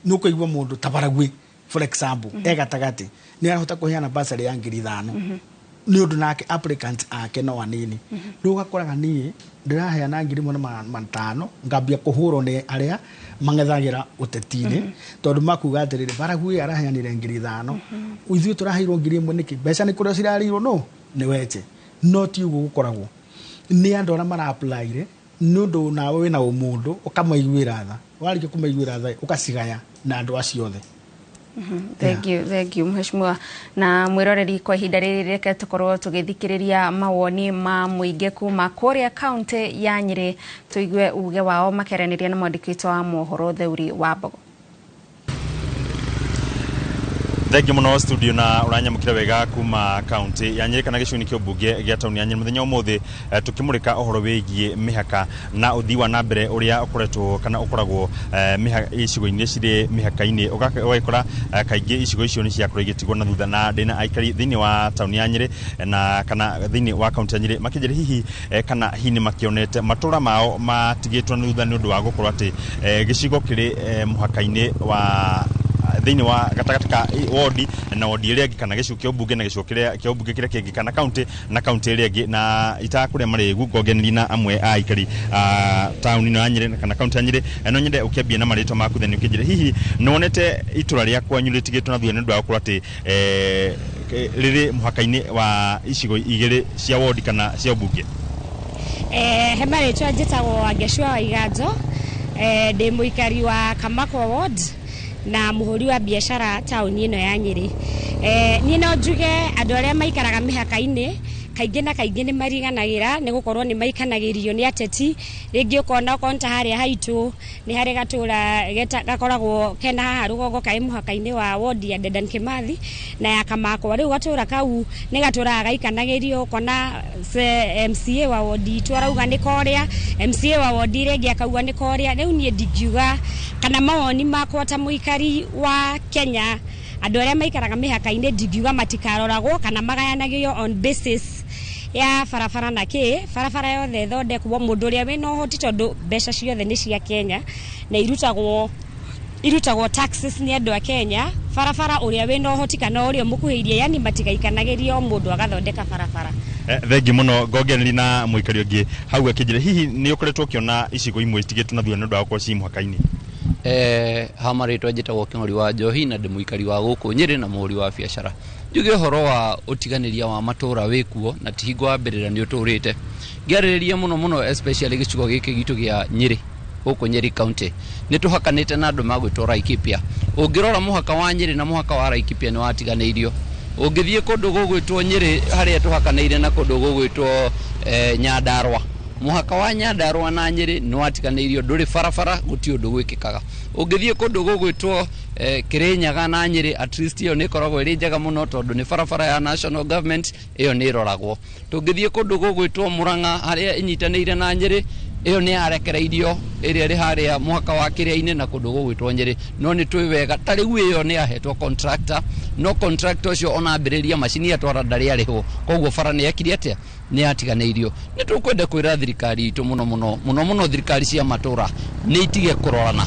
nuko igwa mundu tabaragwi for example gatagati ni arahota kuheana basari ya 5,000 ni undu nake applicant ake no anini rugakoraga ni ndiraheana 1,500 ngambia kuhurwo ni aria mangethagira utetini tondu makuga atiriri baragwi araheanire 5,000 ithuĩ turaheirwo 1,000 niki mbeca ni kuria cirarirwo no ni weche no ti uguo gukoragwo ni andu aria mara apply nundu nawe wina umundu ukamaiguira tha warike kumaiguira tha ukacigaya na andu acio othe. Thank you Mheshimiwa. Na mwiroreri kwa ihinda riri reke tukorwo tugithikiriria mawoni ma muingi kuma kuria county ya Nyeri tuigue uge wao makeraniria na mwandikitwo wa mohoro Theuri Wambogo. Thank you muno studio na uranyamukira wega kuma county ya Nyeri kana gicuni kio mbunge gia tauni ya Nyeri muthenya umuthi tukimurika ohoro wigie mihaka na uthii wa nambere uria ukoretwo kana ukoragwo icigo-ini ciri mihaka-ini ugakora kaingi icigo icio ni ciakorwo igitigwo na thutha na ndina aikari thiini wa tauni ya Nyeri na kana thiini wa county ya Nyeri makijeri hihi kana hini makionete matura mao matigitwo na thutha ni undu wa gukorwo ati gicigo kiri muhaka-ini wa thiini wa gatagata wodi na wodi iria kana gicigo kio mbunge na gicigo kio mbunge kiria kingi kana county na county iria ingi na itakuria mari gukongeneri na amwe a ikari tauni no Nyeri kana county ya Nyeri no nyende ukiambia na marito maku theni ukijire hihi nonete itura ria kwanyu litigitwo na thuene ndu akora ati riri muhaka-ini wa icigo igiri cia wodi kana cia mbunge he marito njitagwo Wangecua wa Iganjo ndi muikari wa Kamakwa ward na muhuri wa biashara tauni ino ya Nyeri. Ni no njuge andu aria maikaraga mihaka-ini kaingi na kaingi ni mariganagira ni gukorwo ni maikanagirio ni ateti ringi ukona konta haria haitu ni hari gatura gakoragwo kena haha rugongo kai muhaka-ini wa wodi ya Dedan Kimathi na ya Kamakwa riu gatura kau ni gatura gaikanagirio kona MCA wa wodi twarauga ni koria MCA wa wodi ringi akauga ni koria riu nie ndingiuga kana mawoni makwa ta muikari wa Kenya andu aria maikaraga mihaka-ini ndingiuga matikaroragwo kana magayanagio on basis ya farafara na farafara yothe thondekwo mundu uria wina uhoti tondu mbeca ciothe ni cia Kenya na irutagwo taxes ni andu a Kenya farafara uria wina uhoti kana uria mukuhirie yani matigaikanagĩrio mundu agathondeka farafara. Thengi muno ngogeneri na muikari ungi hau akijire hihi ni ukoretwo ukiona icigo imwe citigitwo na thuene ndu akwa ci muhaka-ini hamaritwo njitagwo King'ori wa Njohi na ndi muikari wa guku Nyeri na muhuri wa biashara njuge horo wa utiganiria wa matura wikuo na tihingo wa mbirira ni uturite ngiaririria muno especially gicigo giki gitu gia Nyeri guku Nyeri county ni tuhakanite na andu magwitwo Laikipia ungirora muhaka wa Nyeri na muhaka wa Laikipia ni watiganeirio ungithie kundu gugwitwo Nyeri haria tuhakaneire na kundu gugwitwo Nyandarua muhaka wa Nyandarua na Nyeri ni watiganeirio nduri farafara guti undu gwikikaga ungithie kundu gugwitwo Kirinyaga na Nyeri at least iyo ni koragwo iri njega muno tondu ni farafara ya national government iyo ni roragwo tungithie kundu gugwitwo Murang'a haria inyitanire na Nyeri iyo ni arekereirio iri haria muhaka wa Kiria-ini na kundu gugwitwo Nyeri no ni twi wega tariu iyo ni ahetwo contractor no contractor ucio onambiriria macini atwara ndari ariho koguo fara ni yakiri atia ni atiganeirio ni tukwenda kwira thirikari itu muno thirikari cia matura ni itige kurorana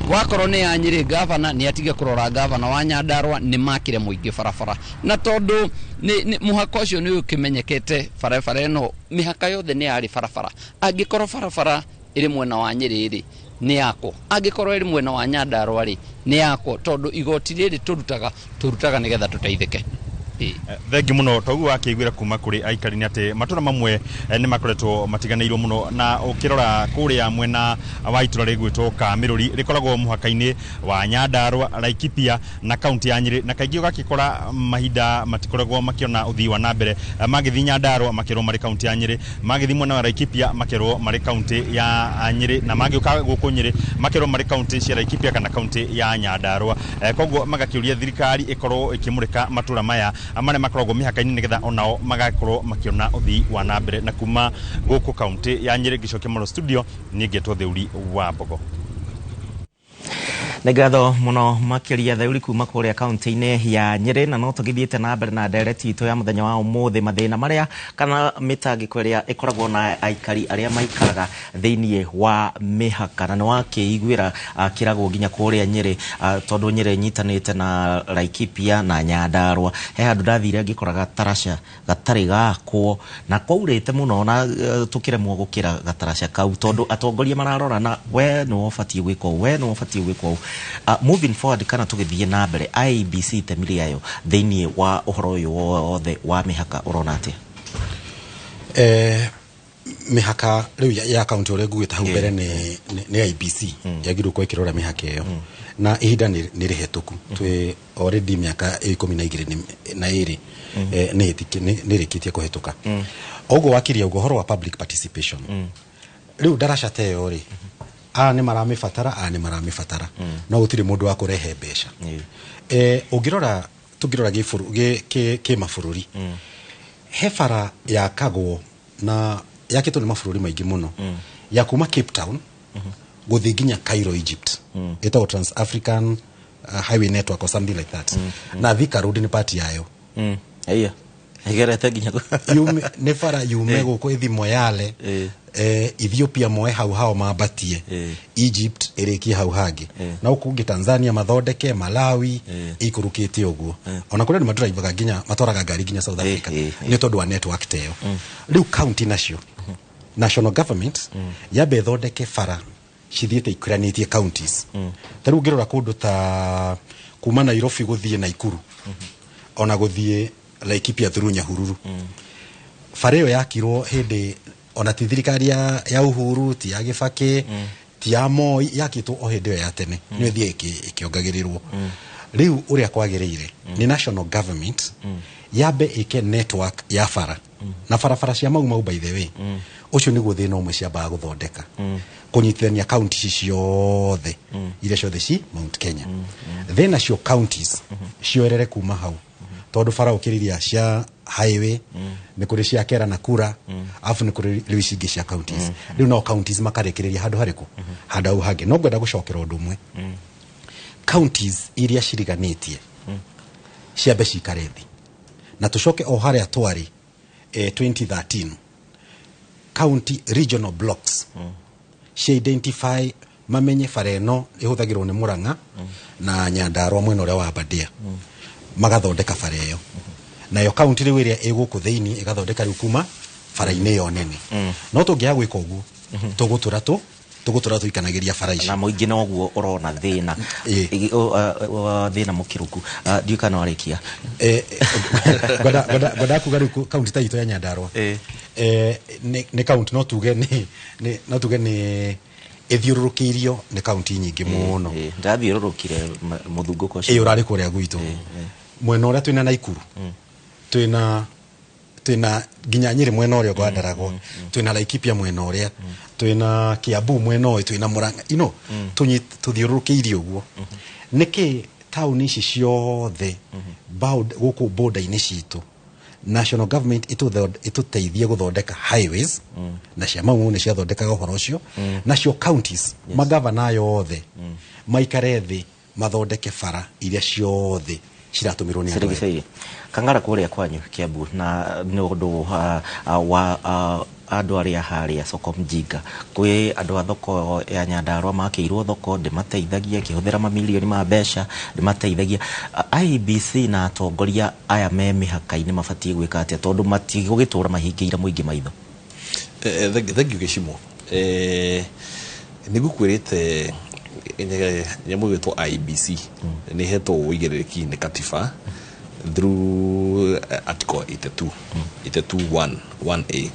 wakorwo nĩ ya Nyĩrĩ gavana nĩ atige kũrora gavana wa Nyandarua nĩ makire mũingĩ barabara na tondũ nĩ mũhaka ũcio nĩ ũkĩmenyekete barabara ĩno mĩhaka yothe nĩ yarĩ barabara angĩkorwo barabara ĩrĩ mwena wa Nyĩrĩ rĩ nĩ yako angĩkorwo ĩrĩ mwena wa Nyandarua rĩ nĩ yako tondũ igoti rĩrĩ tũrutaga nĩgetha tũteithĩke. Thengi muno togu wakĩiguĩra kuma kũrĩ aikari nĩ atĩ matũra mamwe nĩ makoretwo matiganĩirwo muno na ũkĩrora kũrĩa mwena wa itũra rĩgwĩtwo Kamĩrũri rĩkoragwo mũhaka-inĩ wa Nyandarua, Laikipia na kaunti ya Nyĩrĩ na kaingĩ ũgakĩkora mahinda matikoragwo makĩona ũthii wa nambere magĩthiĩ Nyandarua makĩrwo marĩ kaunti ya Nyĩrĩ magĩthiĩ mwena wa Laikipia makĩrwo marĩ kaunti ya Nyĩrĩ na magĩũka gũkũ Nyĩrĩ makĩrwo marĩ kaunti cia Laikipia kana kaunti ya Nyandarua. Koguo magakĩũria thirikari ĩkorwo ĩkĩmũrĩka matũra maya amane makoragwo mĩhaka-inĩ nĩgetha onao magakorwo makĩona ũthii wa nambere na kuma gũkũ kaunti ya Nyĩrĩ gĩcokia mũno studio niĩ ngĩtwo Thĩũri wa Mbogo. Nĩngatho mũno makĩria Thĩũri kuma kũrĩa kaunti-inĩ ya Nyĩrĩ na no tũgĩthiĩte na mbere na ndereti itũ ya mũthenya wa ũmũthĩ mathĩna marĩa kana mĩtangĩko ĩrĩa ĩkoragwo na aikari arĩa maikaraga thĩinĩ wa mĩhaka na nĩ wakĩiguĩra kĩragwo nginya kũrĩa Nyĩrĩ tondũ Nyĩrĩ nyitanĩte na Laikipia na Nyandarua he handũ ndathire ngĩkora gataraca gatarĩ gakwo na kwaurĩte mũno na tũkĩremwo gũkĩra gataraca kau tondũ atongoria mararora na we nĩ ũbatiĩ gwĩka ũũ we nĩ ũbatiĩ gwĩka ũũ. Moving forward kana tũgĩthiĩ na mbere IEBC temiri yayo thĩinĩ wa ũhoro ũyũ wothe wa mĩhaka ũrona atĩa? Mĩhaka rĩu ya kaunti ũrĩa nguĩte hau mbere nĩ IEBC yagĩrĩirwo gũkorwo ĩkĩrora mĩhaka ĩyo na ihinda nĩ rĩhetũku twĩ already mĩaka 12 nĩ rĩkĩtie kũhetũka. Ũguo wakiria ũhoro wa public participation rĩu ndaraca ta ĩyo rĩ nĩ maramĩbatara no gũtirĩ mũndũ wa kũrehe mbeca. Ũngĩrora tũngĩrora kĩmabũrũri he bara yakagwo na yakĩtwo nĩ mabũrũri maingĩ mũno ya kuma Cape Town gũthiĩ nginya Cairo, Egypt ĩtagwo Trans-African Highway Network or something like that na Thika Road nĩ part yayo igerete nginya nĩ bara yume gũkũ ithi Moyale Ethiopia moe hau mabatie Egypt ĩrĩkie hau hangĩ na ũkũngĩ Tanzania mathondeke Malawi ikũrũkĩte ũguo ona kũrĩa nĩ madrivaga nginya matwaraga ngari nginya South Africa nĩ tondũ wa network teyo. Rĩu county nacio national government yabe thondeke bara cithiĩte ikuranĩtie counties. Ta rĩu ngĩrora kũndũ ta kuma Nairobi gũthiĩ Naikuru ona gũthiĩ Laikipia through Nyahururu bara ĩyo yakirwo hĩndĩ ona ti thirikari ya Uhuru ti ya Kibaki ti ya Moi yakĩtwo o hĩndĩ ĩyo ya tene nĩ ĩthiĩ ĩkĩongagĩrĩrwo. Rĩu ũrĩa kwagĩrĩire ni national government yabe ĩke network ya bara na barabara cia mau by the way ũcio nĩguo thĩna ũmwe ciambaga gũthondeka kũnyitithania counties ciothe iria ciothe ci Mount Kenya thĩna cio counties cioerere kuma hau tondũ bara ũkĩrĩria cia highway nĩ kũrĩ cia Kera na Kura afu nĩ kũrĩ rĩu cingĩ cia counties rĩu no counties makarekereria handũ harĩkũ handũ hau hangĩ. No ngwenda gũcokera ũndũ ũmwe counties iria ciriganĩtie ciambe cikare thĩ na tũcoke o harĩa twarĩ 2013 county regional blocks cia identify mamenye bara ĩno ĩhũthagĩrwo nĩ Murang'a na Nyandarua mwena ũrĩa wa Aberdare magathondeka bara ĩyo nayo county rĩu ĩrĩa ĩgũkũ thĩinĩ ĩgathondeka rĩu kuma bara-inĩ ĩyo nene. No tũngĩaga gwĩka ũguo tũgũtũra tũikanagĩria bara ici na mũingĩ noguo ũrona thĩna mũkĩrũku ndiũka no arĩkia gwenda kuga rĩu county ta itũ ya Nyandarua nĩ county no tuge nĩ ithiũrũrũkĩirio nĩ county nyingĩ mũno ndathiũrũrũkire mũthungũko ũcio ũrarĩ kũrĩa gwitũ mwena ũrĩa twĩna Naikuru twĩna nginya Nyĩrĩ mwena ũrĩa gwandaragwo twĩna Laikipia mwena ũrĩa twĩna Kiambu mwena ũyũ twĩna Murang'a tũthiũrũrũkĩirio ũguo nĩkĩ taũni ici ciothe gũkũ border-inĩ citũ national government ĩtũteithie gũthondeka highways na cia mau nĩ ciathondekaga ũhoro ũcio nacio counties magavana yothe maikare thĩ mathondeke bara iria ciothe ciratũmirwo nĩ andũ. Kang'ara kũrĩa kwanyu Kiambu na nĩ ũndũ wa andu aria haria soko mjinga kwi andu a thoko ya Nyandarua makirwo thoko ndimateithagia kihuthira mamilioni ma mbeca ndimateithagia IBC na atongoria aya me mihaka-ini mabatie gwika atia tondu matigitura mahingiire muingi maitho. Thank you Gishimo. Nigukwirite nyamu gitwo IBC ni heto uigiriki ni katiba through article 82.1a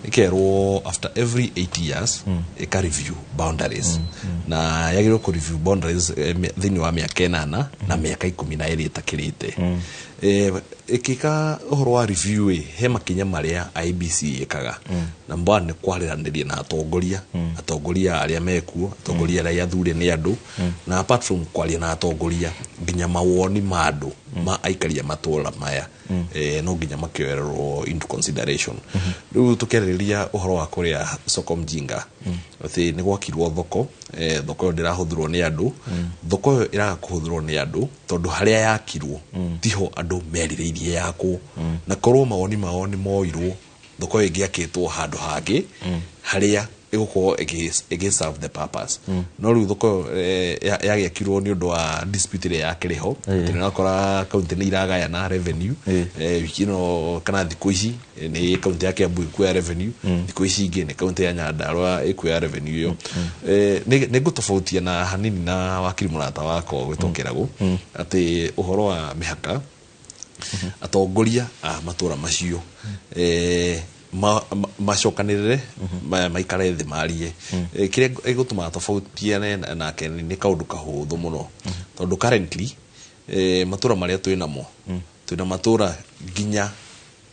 ikerwo after every 8 years ika review boundaries na yagirwo ku review boundaries thini wa miaka 8 na miaka 12 itakirite ikika uhoro wa review he makinya maria IBC ikaga na mbane kwarĩranĩria na atongoria aria mekuo atongoria aria athure ni andu na apart from kwaria na atongoria nginya mawoni ma andu ma aikaria matũra maya no nginya makioererwo into consideration riu tukeriria uhoro wa kuria soko mjinga ati ni gwakirwo thoko thoko ndirahuthirwo ni andu thoko iraga kuhuthirwo ni andu tondu haria yakirwo tiho andu merirĩirie yako na korwo mawoni moirwo thoko ingiakitwo handu hangi haria igukorwo igi serve the purpose no riu thoko yagiakirwo ni undu wa dispute ile yakiriho tunakora county ni iragaya na revenue wikino kana thiku ici ni county yake Kiambu ikuya revenue thiku ici ingi ni county ya Nyandarua ikuya revenue yo ni gutofautia na hanini na wakiri murata wako gwitokerago ati uhoro wa mihaka atongoria matura macio macokanirire maikare thi marie kire igutuma tofautiane na keni ni kaundu kahuthu muno tondu currently matura maria twinamo twina matura ginya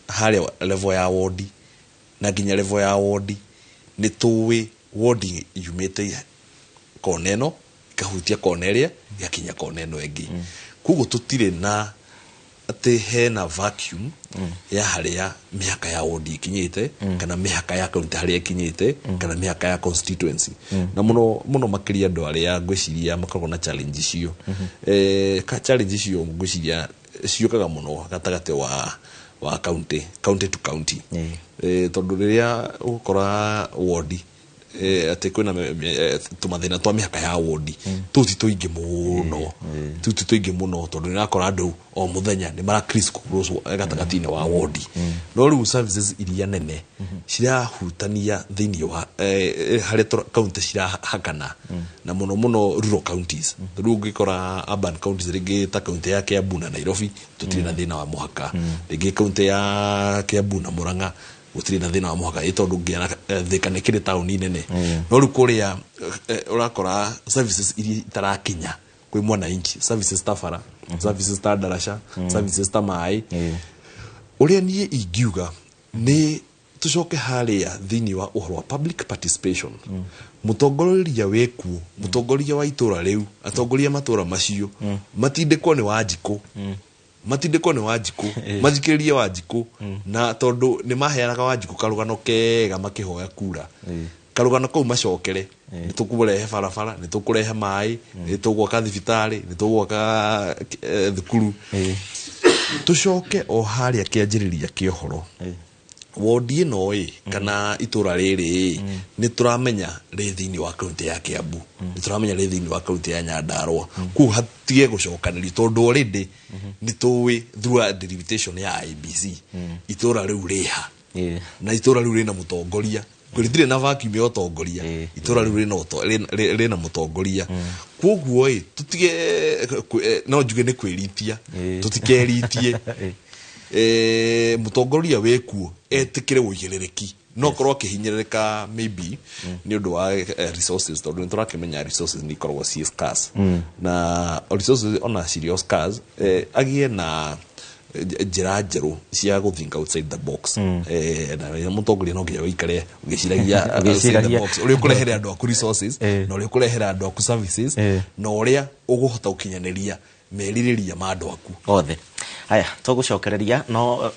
haria level ya ward na ginya level ya ward ni tuwi ward yumite koneno kahutia koneria yakinya koneno engi kugo tutire na ate hena vacuum ya haria mihaka ya ward ikinyite kana mihaka ya county haria ikinyite kana mihaka ya constituency na muno makiria ndo aria ngwiciria makorwo na challenge cio ka challenge cio ngwiciria ciokaga muno gatagate wa county to county tondu riria ukora ward ate kwina tumathina twa mihaka ya ward tuti tuingi muno tondu nakora andu o muthenya ni mara criss cross gatagati-ini wa ward no riu services iria nene cirahutania thini wa haria county cirahakana na muno rural counties riu ngikora urban counties ringi ta county ya Kiambu na Nairobi tutire na thina wa muhaka ringi county ya Kiambu na Murang'a utiri na thina wa muhaka itondu ngiana thika ni kiri town nene no ru kuria urakora services iri tarakinya kwi mwana inchi services ta bara services ta darasha services ta mai uria nie ingiuga ni tucoke haria thini wa uhoro wa public participation mutongoria weku mutongoria wa itura riu atongoria matura macio matindikwo ni Wanjiku matindiko ni Wanjiku mathikiririe Wanjiku na tondu ni maheanaga Wanjiku karugano kega makihoya kura karugano kau macokere nitukurehe barabara nitukurehe mai nitugwaka thibitari nitugwaka thukuru tucoke o haria kianjiriria kiohoro wodi no kana itura riri ni turamenya ri thini wa county ya Kiambu ni turamenya ri thini wa county ya Nyandarua ku hatige gucokaniri tondu already ni tuwi through delimitation ya IBC itura riu riha na itura riu rina mutongoria kuritire na vacuum ya utongoria itura riu rina mutongoria koguo tutige no njuge ni kwiritia tutikeritie mutongoria wekuo etikire uigirereki no korwo kihinyereka maybe ni undu wa resources tondu niturakimenya resources ni korwo si scarce na resources ona serious scarce agie na njira njeru cia guthink outside the box na mutongoria no nginya wikare ugiciragia outside the box uri kurehere andu aku resources na uri kurehere andu aku services na uria uguhota ukinyaniria meririria ma andu aku othe haya tugucokereria no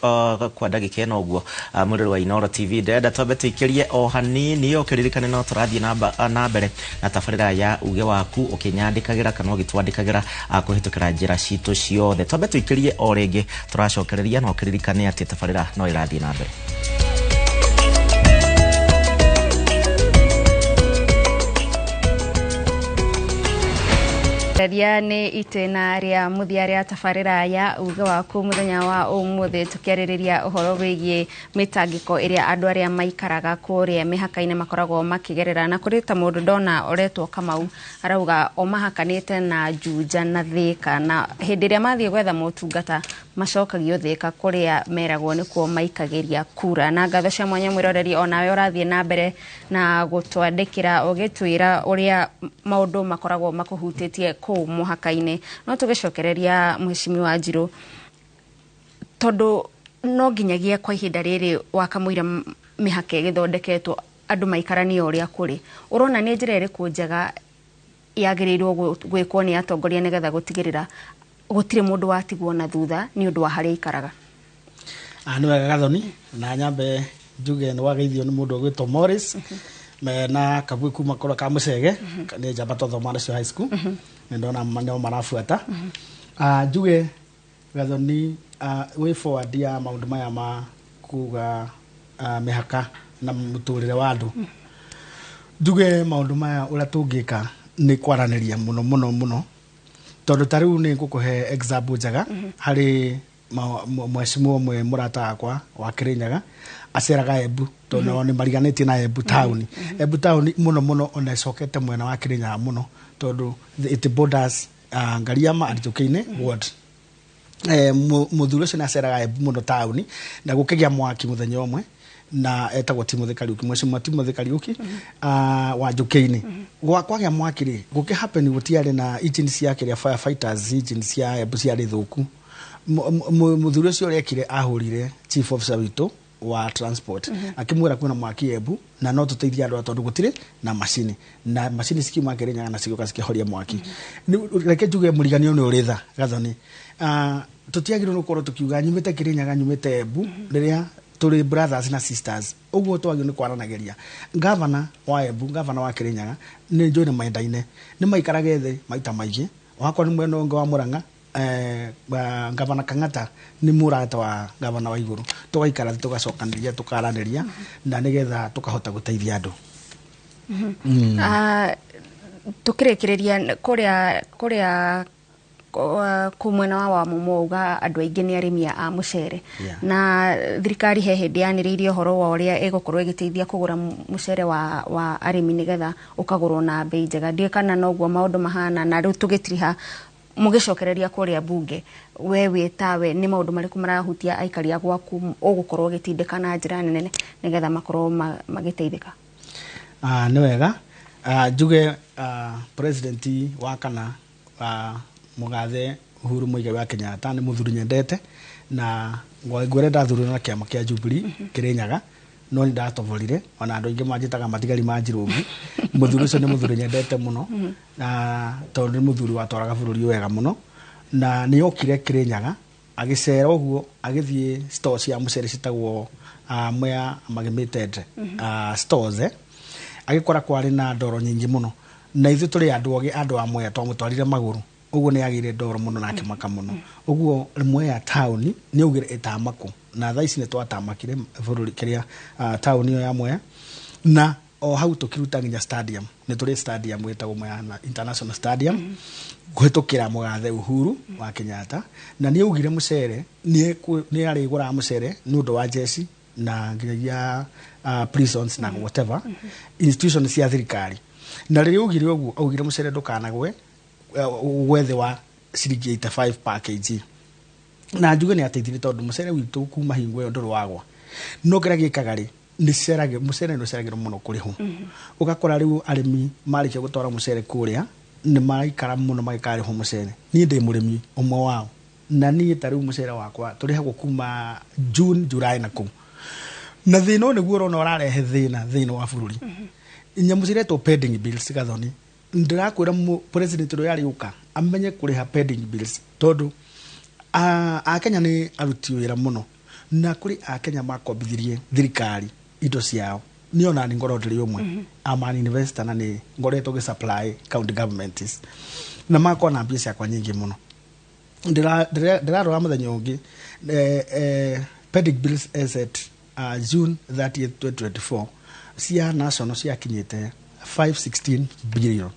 kwa ndagika ino guo mwiriro wa Inooro TV ndenda twambe tuikirie o hanini ukiririkane no turathie na mbere na tabarira ya uge waku ukinyandikagira kana ugitwandikagira kuhitukira njira citu ciothe twambe tuikirie o ringi turacokereria no ukiririkane ati tabarira no irathie na mbere Riani itena ria muthia ria tabarira ya uga waku muthenya wa umuthi tukiaririria uhoro wigie mitangiko iria andu aria maikaraga kuria mihaka-ine makoragwo makigerera na kurita mundu ndona oretwo Kamau arauga o mahakanite na Juja na Thika na hindi ria mathie gwetha motungata macokagio Thika kuria meragwo nikuo maikagiria kura na ngatho cia mwanya mwiroreri onawe urathie na mbere na gutwandikira ugitwira uria maundu makoragwo makuhutitie ku muhaka-ine no tugicokereria mheshimiwa Njiru tondu no nginyagia kwa ihinda riri wakamwira mihaka igithondeketwo andu maikarania uria kuri urona ni njira iriku njega yagirirwo gwikwo ni atongoria nigetha gutigirira gutire mundu watigwo na thutha ni undu wa haria ikaraga ni wega Gathoni na nyambe njuge ni wageithio ni mundu gwitwo Morris na kabui kuma kora ka Mucege ni jamba tothoma nacio high school ndona maneno marafuata njuge Gathoni way forward ya maundu maya ma kuga mihaka na muturire wa andu njuge maundu maya ura tungika ni kwaraniria muno tondu tariu ni ngukuhe example njega hari mheshimiwa mwe murata akwa wa Kirinyaga aceraga Embu tondu ni mariganite na Embu town muno ona cokete mwena wa Kirinyaga muno tondu it borders Ngariama Arituke-ine ward muthuri ucio aceraga Embu muno town na gukigia mwaki muthenya umwe na etagwo Timothy Kariuki mheshimiwa Timothy Kariuki wa Njuki-ine kwagia mwaki ri guki happen gutiari na engine cia kiria firefighters engine cia Embu cia rithuku muthuri ucio rekire ahurire chief officer witu wa transport akimwira kuna mwaki Embu na no tuteithia andu tondu gutire na machine sikiuma Kirinyaga na cigioka cikihoria mwaki reke njuge muriganio ni uritha Gathoni tutiagirwo nukorwo tukiuga nyumite Kirinyaga nyumite Embu riria turi brothers na sisters uguo twagio ni kwaranageria governor wa Embu governor wa Kirinyaga ni njone maindaine ni maikarage thi maita maingi wakwa ni mwena wa Murang'a governor Kang'ata ni murata wa governor wa iguru tugaikara tugacokaniria tukaraniria na nigetha tukahota guteithia andu tukirikireria kuria kumwena wa mumouga andu aingi ni arimia a mucere na thirikari he hindi yaniriirie horo wa uria igukorwo igiteithia kugura mucere wa arimi nigetha ukagurwo na bei njega ndie kana noguo maundu mahana na riu tugitiriha mugicokereria kuria bunge we witawe ni maundu mariku marahutia aikari agwaku ugukorwo gitindika na njira nene nigetha makorwo magiteithika ni wega njuge president wa kana Mugathe Uhuru Muigai wa Kenyatta ni muthuri nyendete na ngwire ndathurana na kiama kia Jubilee Kirinyaga no ni ndatovorire ona andu ingi manjitaga matigari ma Njirungu muthuri ucio ni muthuri nyendete muno na tondu ni muthuri watwaraga bururi wega muno na ni okire Kirinyaga agicera uguo agithie stores ya mucere citagwo Mwea Magimited stores agikora kwari na ndoro nyingi muno na ithu turi andu a Mwea twamutwarire maguru uguo ni agire ndoro muno na akimaka muno uguo Mwea town ni ugire itamako na thaici ni twatamakire bururi kiria town iyo ya Mwea na o hau tukiruta nginya stadium ni turi stadium wetagwo Mwea International Stadium guhitukira Mugathe Uhuru wa Kenyatta na ni ugire mucere ni ari gura mucere ni undu wa jesi na nginya prisons na whatever institutions cia thirikari na riri ugire uguo ugire mucere ndukanagwe wethe wa ciringi 85 package na njuge ni ateithire tondu mucere witu kuma hingo yo nduru wagwa no kira gikagari ni cerage mucere no ceragiro muno kuriho ugakora riu arimi marike gutwara mucere kuria ni maraikara muno magikari ho mucere ni ndi murimi umwe wao na ni tariu mucere wakwa turihagwo kuma June July na ku na thino ni guo no rarehe thina wa bururi nyamu ciretwo pending bills Gathoni ndirakwira president ro yari uka amenye kuriha pending bills tondu Kenya ni aruti wira muno na kuri Kenya makombithirie thirikari indo ciao ni ona ni ngoro ndiri umwe amani investor na ni ngoretwo gi supply county governments na makona mbia cia kwa nyingi muno ndirarora muthenya ungi pending bills as at June 30th 2024 cia national cia kinyite 516 billion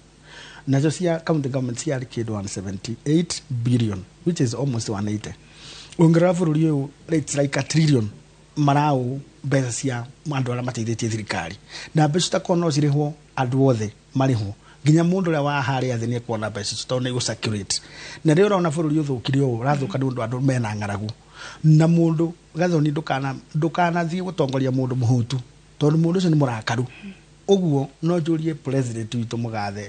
nacio cia county government ciarĩ kĩndũ 178 billion which is almost 180. Ũngĩrora bũrũri ũyũ it's like a trillion marau mbeca cia andũ arĩa mateithĩtie thirikari, na mbeca citakorwo no cirĩhwo andũ othe marĩhwo, nginya mũndũ ũrĩa wa harĩa thĩ nĩekuona mbeca tondũ nĩ gũcirculate. Na rĩu ũrona bũrũri ũthũkire ũũ, ũrathũka nĩ ũndũ andũ mena ng'aragu, na mũndũ Gathoni ndũkanathiĩ gũtongoria mũndũ mũhutu tondũ mũndũ ũcio nĩ mũrakaru. Ũguo no njũrie president witũ mũgathe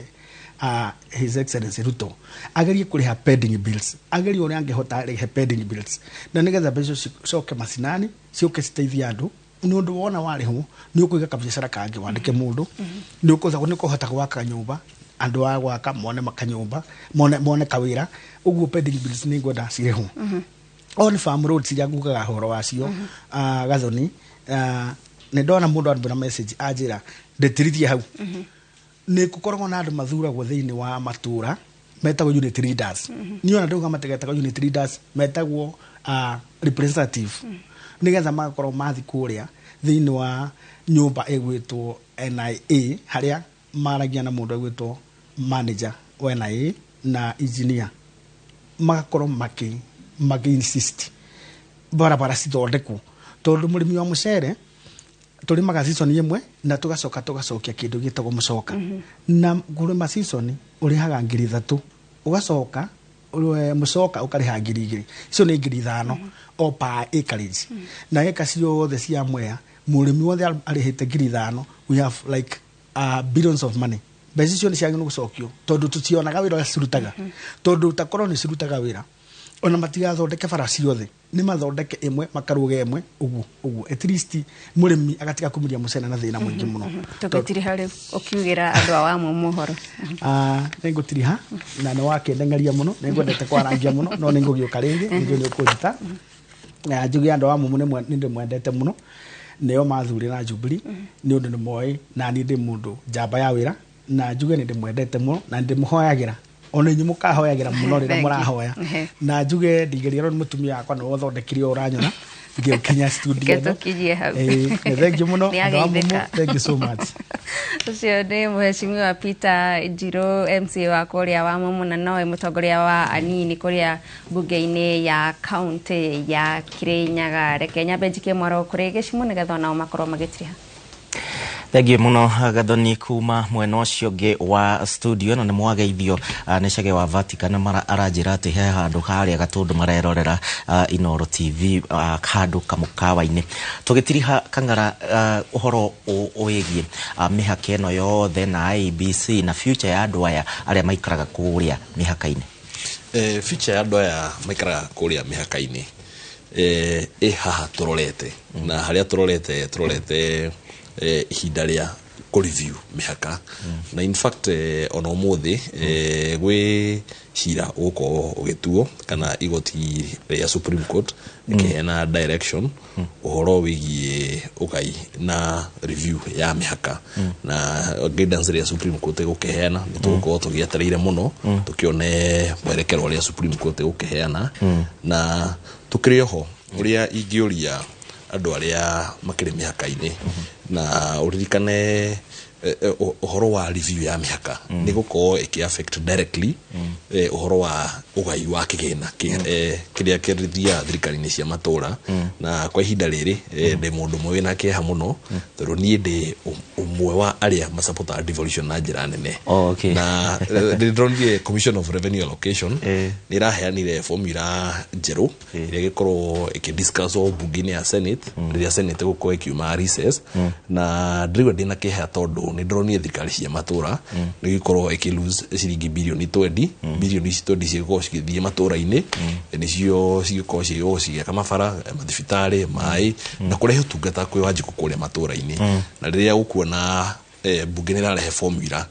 His Excellency Ruto agerie kũrĩha pending bills, agerie ũrĩa angĩhota arĩhe pending bills, na nĩgetha mbeca cicoke macinani ciũke citeithie andũ. Nĩ ũndũ wona warĩhwo nĩ ũkũiga kabiacara kangĩ wandĩke mũndũ, nĩ ũkũhota gwaka nyũmba, andũ a gwaka mone makanyũmba, mone kawĩra. Ũguo pending bills nĩ ngwenda cirĩhwo. On farm roads iria ngugaga horo wacio Gathoni, nĩ ndona mũndũ andũra message anjĩra ndetirithie hau. Nĩ gũkoragwo na andũ mathuragwo thĩinĩ wa matũra metagwo unit leaders. Niĩ ona ndauga mategetagwo unit leaders, metagwo representative, nĩgetha magakorwo mathi kũrĩa thĩinĩ wa nyũmba ĩgwĩtwo NIA, harĩa maragia na mũndũ ĩgwĩtwo manager wa NIA na engineer, magakorwo insist barabara cithondekwo, tondũ mũrĩmi wa mũcere tũrĩmaga season ĩmwe na tũgacokia kĩndũ gĩtagwo mũcoka, na kũrĩma season ũrĩhaga 3,000, ũgacoka mũcoka ũkarĩha 2,000, icio nĩ 5,000 o per acreage, na eka ciothe cia Mwea mũrĩmi wothe arĩhĩte 5,000. We have like billions of money. Mbeca icio nĩ ciagĩrĩirwo gũcokio tondũ tũtionaga wĩra ũrĩa cirutaga, tondũ takorwo nĩ cirutaga wĩra ona matigathondeke bara ciothe, nĩ mathondeke ĩmwe makaruga ĩmwe, ũguo at least mũrĩmi agatiga kũmiria mũcene na thĩna mũingĩ mũno. Tũgĩtiriha rĩu ũkiugĩra andũ a Wamu mohoro. Nĩ ngũtiriha na nĩ wakendengaria mũno, nĩ ngwendete kwarangia mũno, no nĩ ngũgĩũka rĩngĩ nĩguo nĩ ũkũnjita. Njuge andũ a Wamu nĩ ndĩmwendete mũno, nĩo mathurĩra Jubilee nĩ ũndũ nĩ moĩ na niĩ ndĩ mũndũ njamba ya wĩra, na njuge nĩ ndĩmwendete mũno na ndĩmũhoyagĩra ona inyuĩ mũkahoyagĩra mũno rĩrĩa mũrahoya, na njuge ndigeria ro mũtumia wakwa no thondekire ũranyona ngĩkinya studio ĩno. Thank you mũno, thank you so much. Ũcio nĩ Mheshimiwa Peter Njiro, MC wa kũrĩa wa Wamu, na nowe mũtongoria wa anini kũrĩa mbunge-inĩ ya kaunti ya Kirinyaga. Reke nyambe njikie mwaro kũrĩ Gĩcimũ nĩgetha nao makorwo magĩtiriha. Thengiĩ mũno Gathoni kuma mwena ũcio ũngĩ wa studio, na nĩ mwageithio nĩ Chege wa Vatican aranjĩra atĩ he handũ harĩa Gatũndũ marerorera Inooro TV handũ kamũkawa-inĩ. Tũgĩtiriha Kang'ara ũhoro wĩgiĩ mĩhaka ĩno yothe na IEBC na future ya andũ aya arĩa maikaraga kũrĩa mĩhaka-inĩ. Future ya andũ aya maikaraga kũrĩa mĩhaka-inĩ haha tũrorete, na harĩa tũrorete ihinda rĩa kũreview mĩhaka, na in fact ona ũmũthĩ gwĩ cira ũgũkorwo ũgĩtuo kana igoti rĩa Supreme Court ĩkĩheana direction ũhoro wĩgiĩ ũgai na review ya mĩhaka, na guidance rĩa Supreme Court ĩgũkĩheana nĩ tũgũkorwo tũgĩetereire mũno tũkĩone mwerekero ũrĩa Supreme Court ĩgũkĩheana, na tũkĩrĩ oho ũrĩa ingĩũria andũ arĩa makĩrĩ mĩhaka-inĩ na ũririkane ũhoro wa review ya mĩhaka nĩ gũkorwo ĩkĩ-affect directly ũhoro wa ũgai wa kĩgĩna kĩrĩa kĩrĩthiaga thirikari-inĩ cia matũra, na kwa ihinda rĩrĩ ndĩ mũndũ ũmwe wĩna kĩeha mũno tondũ niĩ ndĩ ũmwe wa arĩa masapotaga devolution na njĩra nene. Na ndĩronire Commission of Revenue Allocation nĩ ĩraheanire formula njerũ ĩrĩa ĩgĩkorwo ĩkĩdiscusswo bunge-inĩ ya Senate rĩrĩa Senate ĩgũkorwo ĩkiuma recess, na ndĩrigua ndĩna kĩeha tondũ nĩ ndĩronire thirikari cia matũra nĩ gĩkorwo ĩkĩ-lose ciringi birioni 20, birioni ici 20 cigĩkorwo cigĩthiĩ matũra-inĩ, nĩcio cigĩkorwo cigĩaka mabara, mathibitarĩ, maĩ na kũrehe ũtungata kwĩ Wanjikũ kũrĩa matũra-inĩ. Na rĩrĩa gũkuona bunge nĩ ĩrarehe formula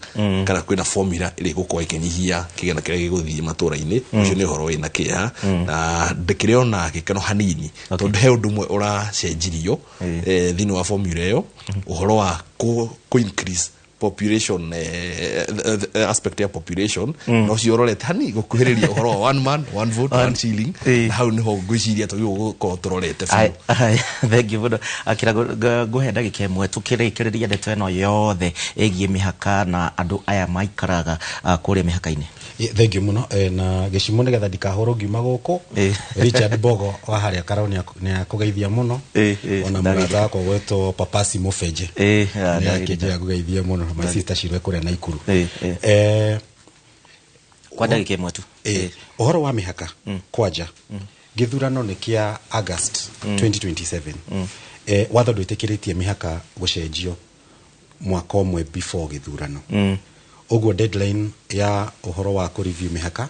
kana kwĩna formula ĩrĩa ĩgũkorwo ĩkĩnyihia kĩgĩna kĩrĩa gĩgũthiĩ matũra-inĩ, ũcio nĩ ũhoro wĩna kĩeha, na ndĩkĩrĩ ona gĩkeno hanini tondũ he ũndũ ũmwe ũracenjirio thĩinĩ wa formula ĩyo, ũhoro wa kũ increase population aspect ya population no ciorore tani gukuhiriria uhoro wa one man one vote one shilling na hau niho ngwiciria to gukorwo turorete thank you muno akira guhenda gikemwe tukirikiriria ndeto eno yothe egie mihaka na andu aya maikaraga kuri mihaka-ini. Thank you muno na gicimo nigetha ndikahoro ngiuma guku Richard Bogo wa haria Karau ni akugeithia muno ona murata wako gweto Papasi Mufeje ni akijia kugeithia muno my sister Shirwe kuria na Ikuru kwa ndagika imwe tu uhoro wa mihaka kwaja githurano ni kia August 2027 watho ndwitikiritie mihaka gucenjio mwaka umwe before githurano ogwo deadline ya uhoro wa ku review mihaka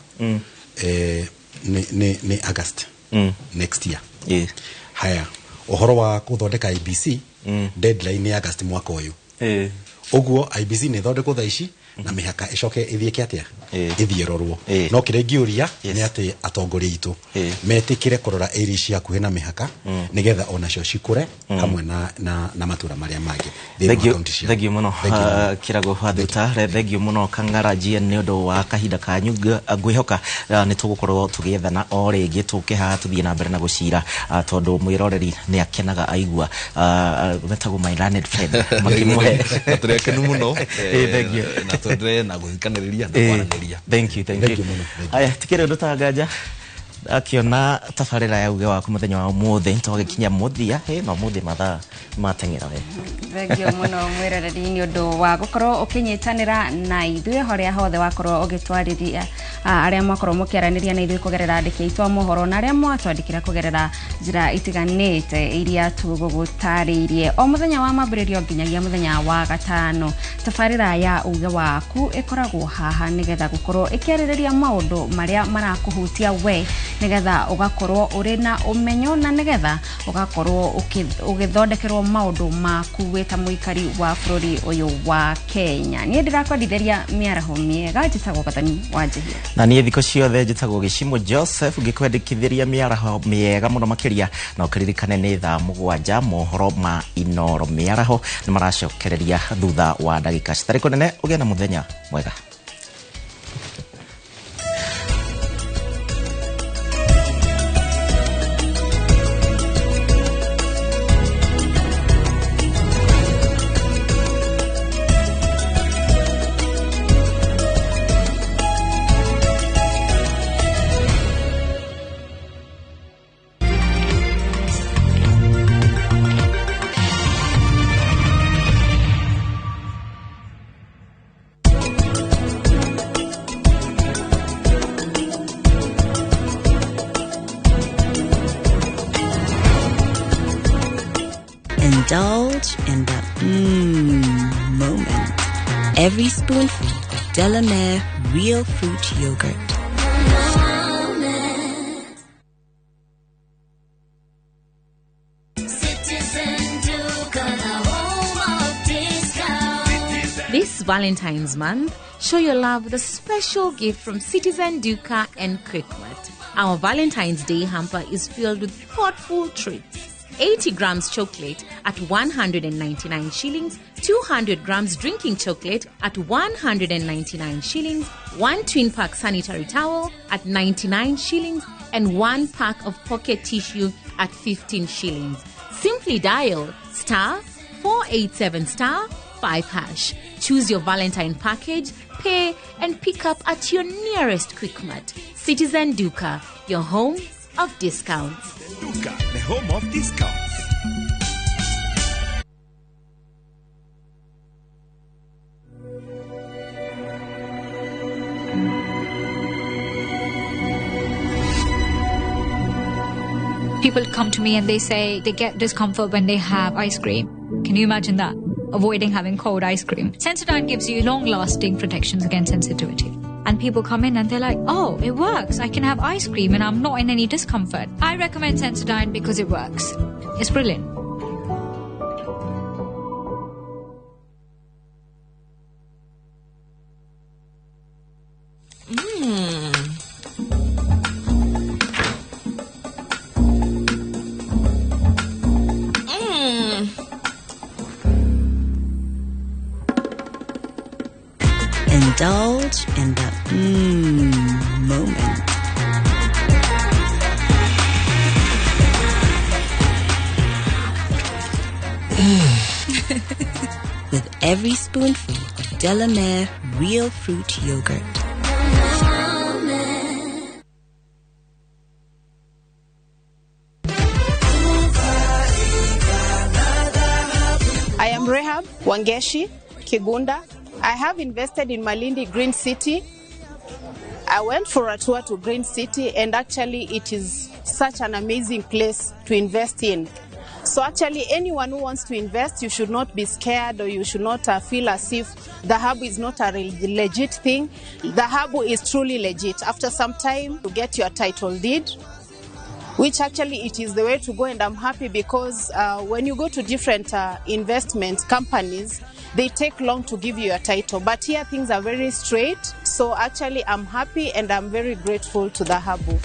ni August next year haya uhoro wa kuthondeka IBC deadline ni August mwaka uyu ogwo IBC ni thondeko thaici na mihaka icoke ithieke atia ithierorwo no kirengiuria ni ati atongoria itu metikire kurora area cia kuhena mihaka nigetha ona cio cikure hamwe na matura maria mangi. Thank you muno kirago hathuta thank you muno Kang'ara GN ni undu wa kahinda kanyu ngwihoka ni tugukorwo tugiethana o ringi tukiha tuthie na mbere na gucira tondu mwiroreri ni akenaga aigua metago my learned friend makimwe turekenu muno thank you tondre na guhikaniriria na kwaraniria. Thank you aya tikire ndutagaja akiona tafarira ya uge waku muthenya wa muthe twagikinya muthia no muthe mathaa matengera thank you muno mwiroreri ni undu wa gukorwo ukinyitanira na ithuĩ horia hothe wakorwo ugitwariria aria mwakorwo mukiaraniria na ithuĩ kugerera andiki aitũ mohoro na aria mwatwandikira kugerera njira itiganite iria tugugutaririe o muthenya wa mambiririo nginyagia muthenya wa gatano tafarira ya uge waku ikoragwo haha nigetha gukorwo ikiaririria maundu maria marakuhutia we nigetha ugakorwo uri na umenyo na nigetha ugakorwo ugithondekerwo maundu maku wita muikari wa bururi uyu wa Kenya. Ni ndirakwendithĩria miaraho miega njitagwo Gathani Wanjihia na ni thiko ciothe njitagwo Gicimo Joseph ngikwendekithiria miaraho miega muno makiria na ukiririkane ni thaa 7 mohoro ma Inoro miaraho ni maracokereria thutha wa ndagika citari kunene ugie na muthenya mwega. Indulge in the moment. Every spoonful of Delamere real fruit yogurt. This Valentine's month, show your love with a special gift from Citizen Duca and Quickmart. Our Valentine's Day hamper is filled with thoughtful treats. 80 grams chocolate at 199 shillings, 200 grams drinking chocolate at 199 shillings, 1 twin pack sanitary towel at 99 shillings, and 1 pack of pocket tissue at 15 shillings. Simply dial *487*5#. Choose your Valentine package, pay, and pick up at your nearest Quickmart. Citizen Duca, your home of discounts. Duca, the home of discounts. People come to me and they say they get discomfort when they have ice cream. Can you imagine that? Avoiding having cold ice cream. Sensodyne gives you long-lasting protections against sensitivity. And people come in and they're like, oh, it works. I can have ice cream and I'm not in any discomfort. I recommend Sensodyne because it works. It's brilliant. indulge in the moment. With every spoonful of Delamere real fruit yogurt. I am Rehab Wangeshi Kigunda. I have invested in Malindi Green City. I went for a tour to Green City, and actually it is such an amazing place to invest in. So actually anyone who wants to invest, you should not be scared, or you should not feel as if the hub is not a legit thing. The hub is truly legit. After some time, you get your title deed, which actually it is the way to go, and I'm happy because when you go to different investment companies, they take long to give you a title, but here things are very straight. So actually I'm happy and I'm very grateful to the Habu.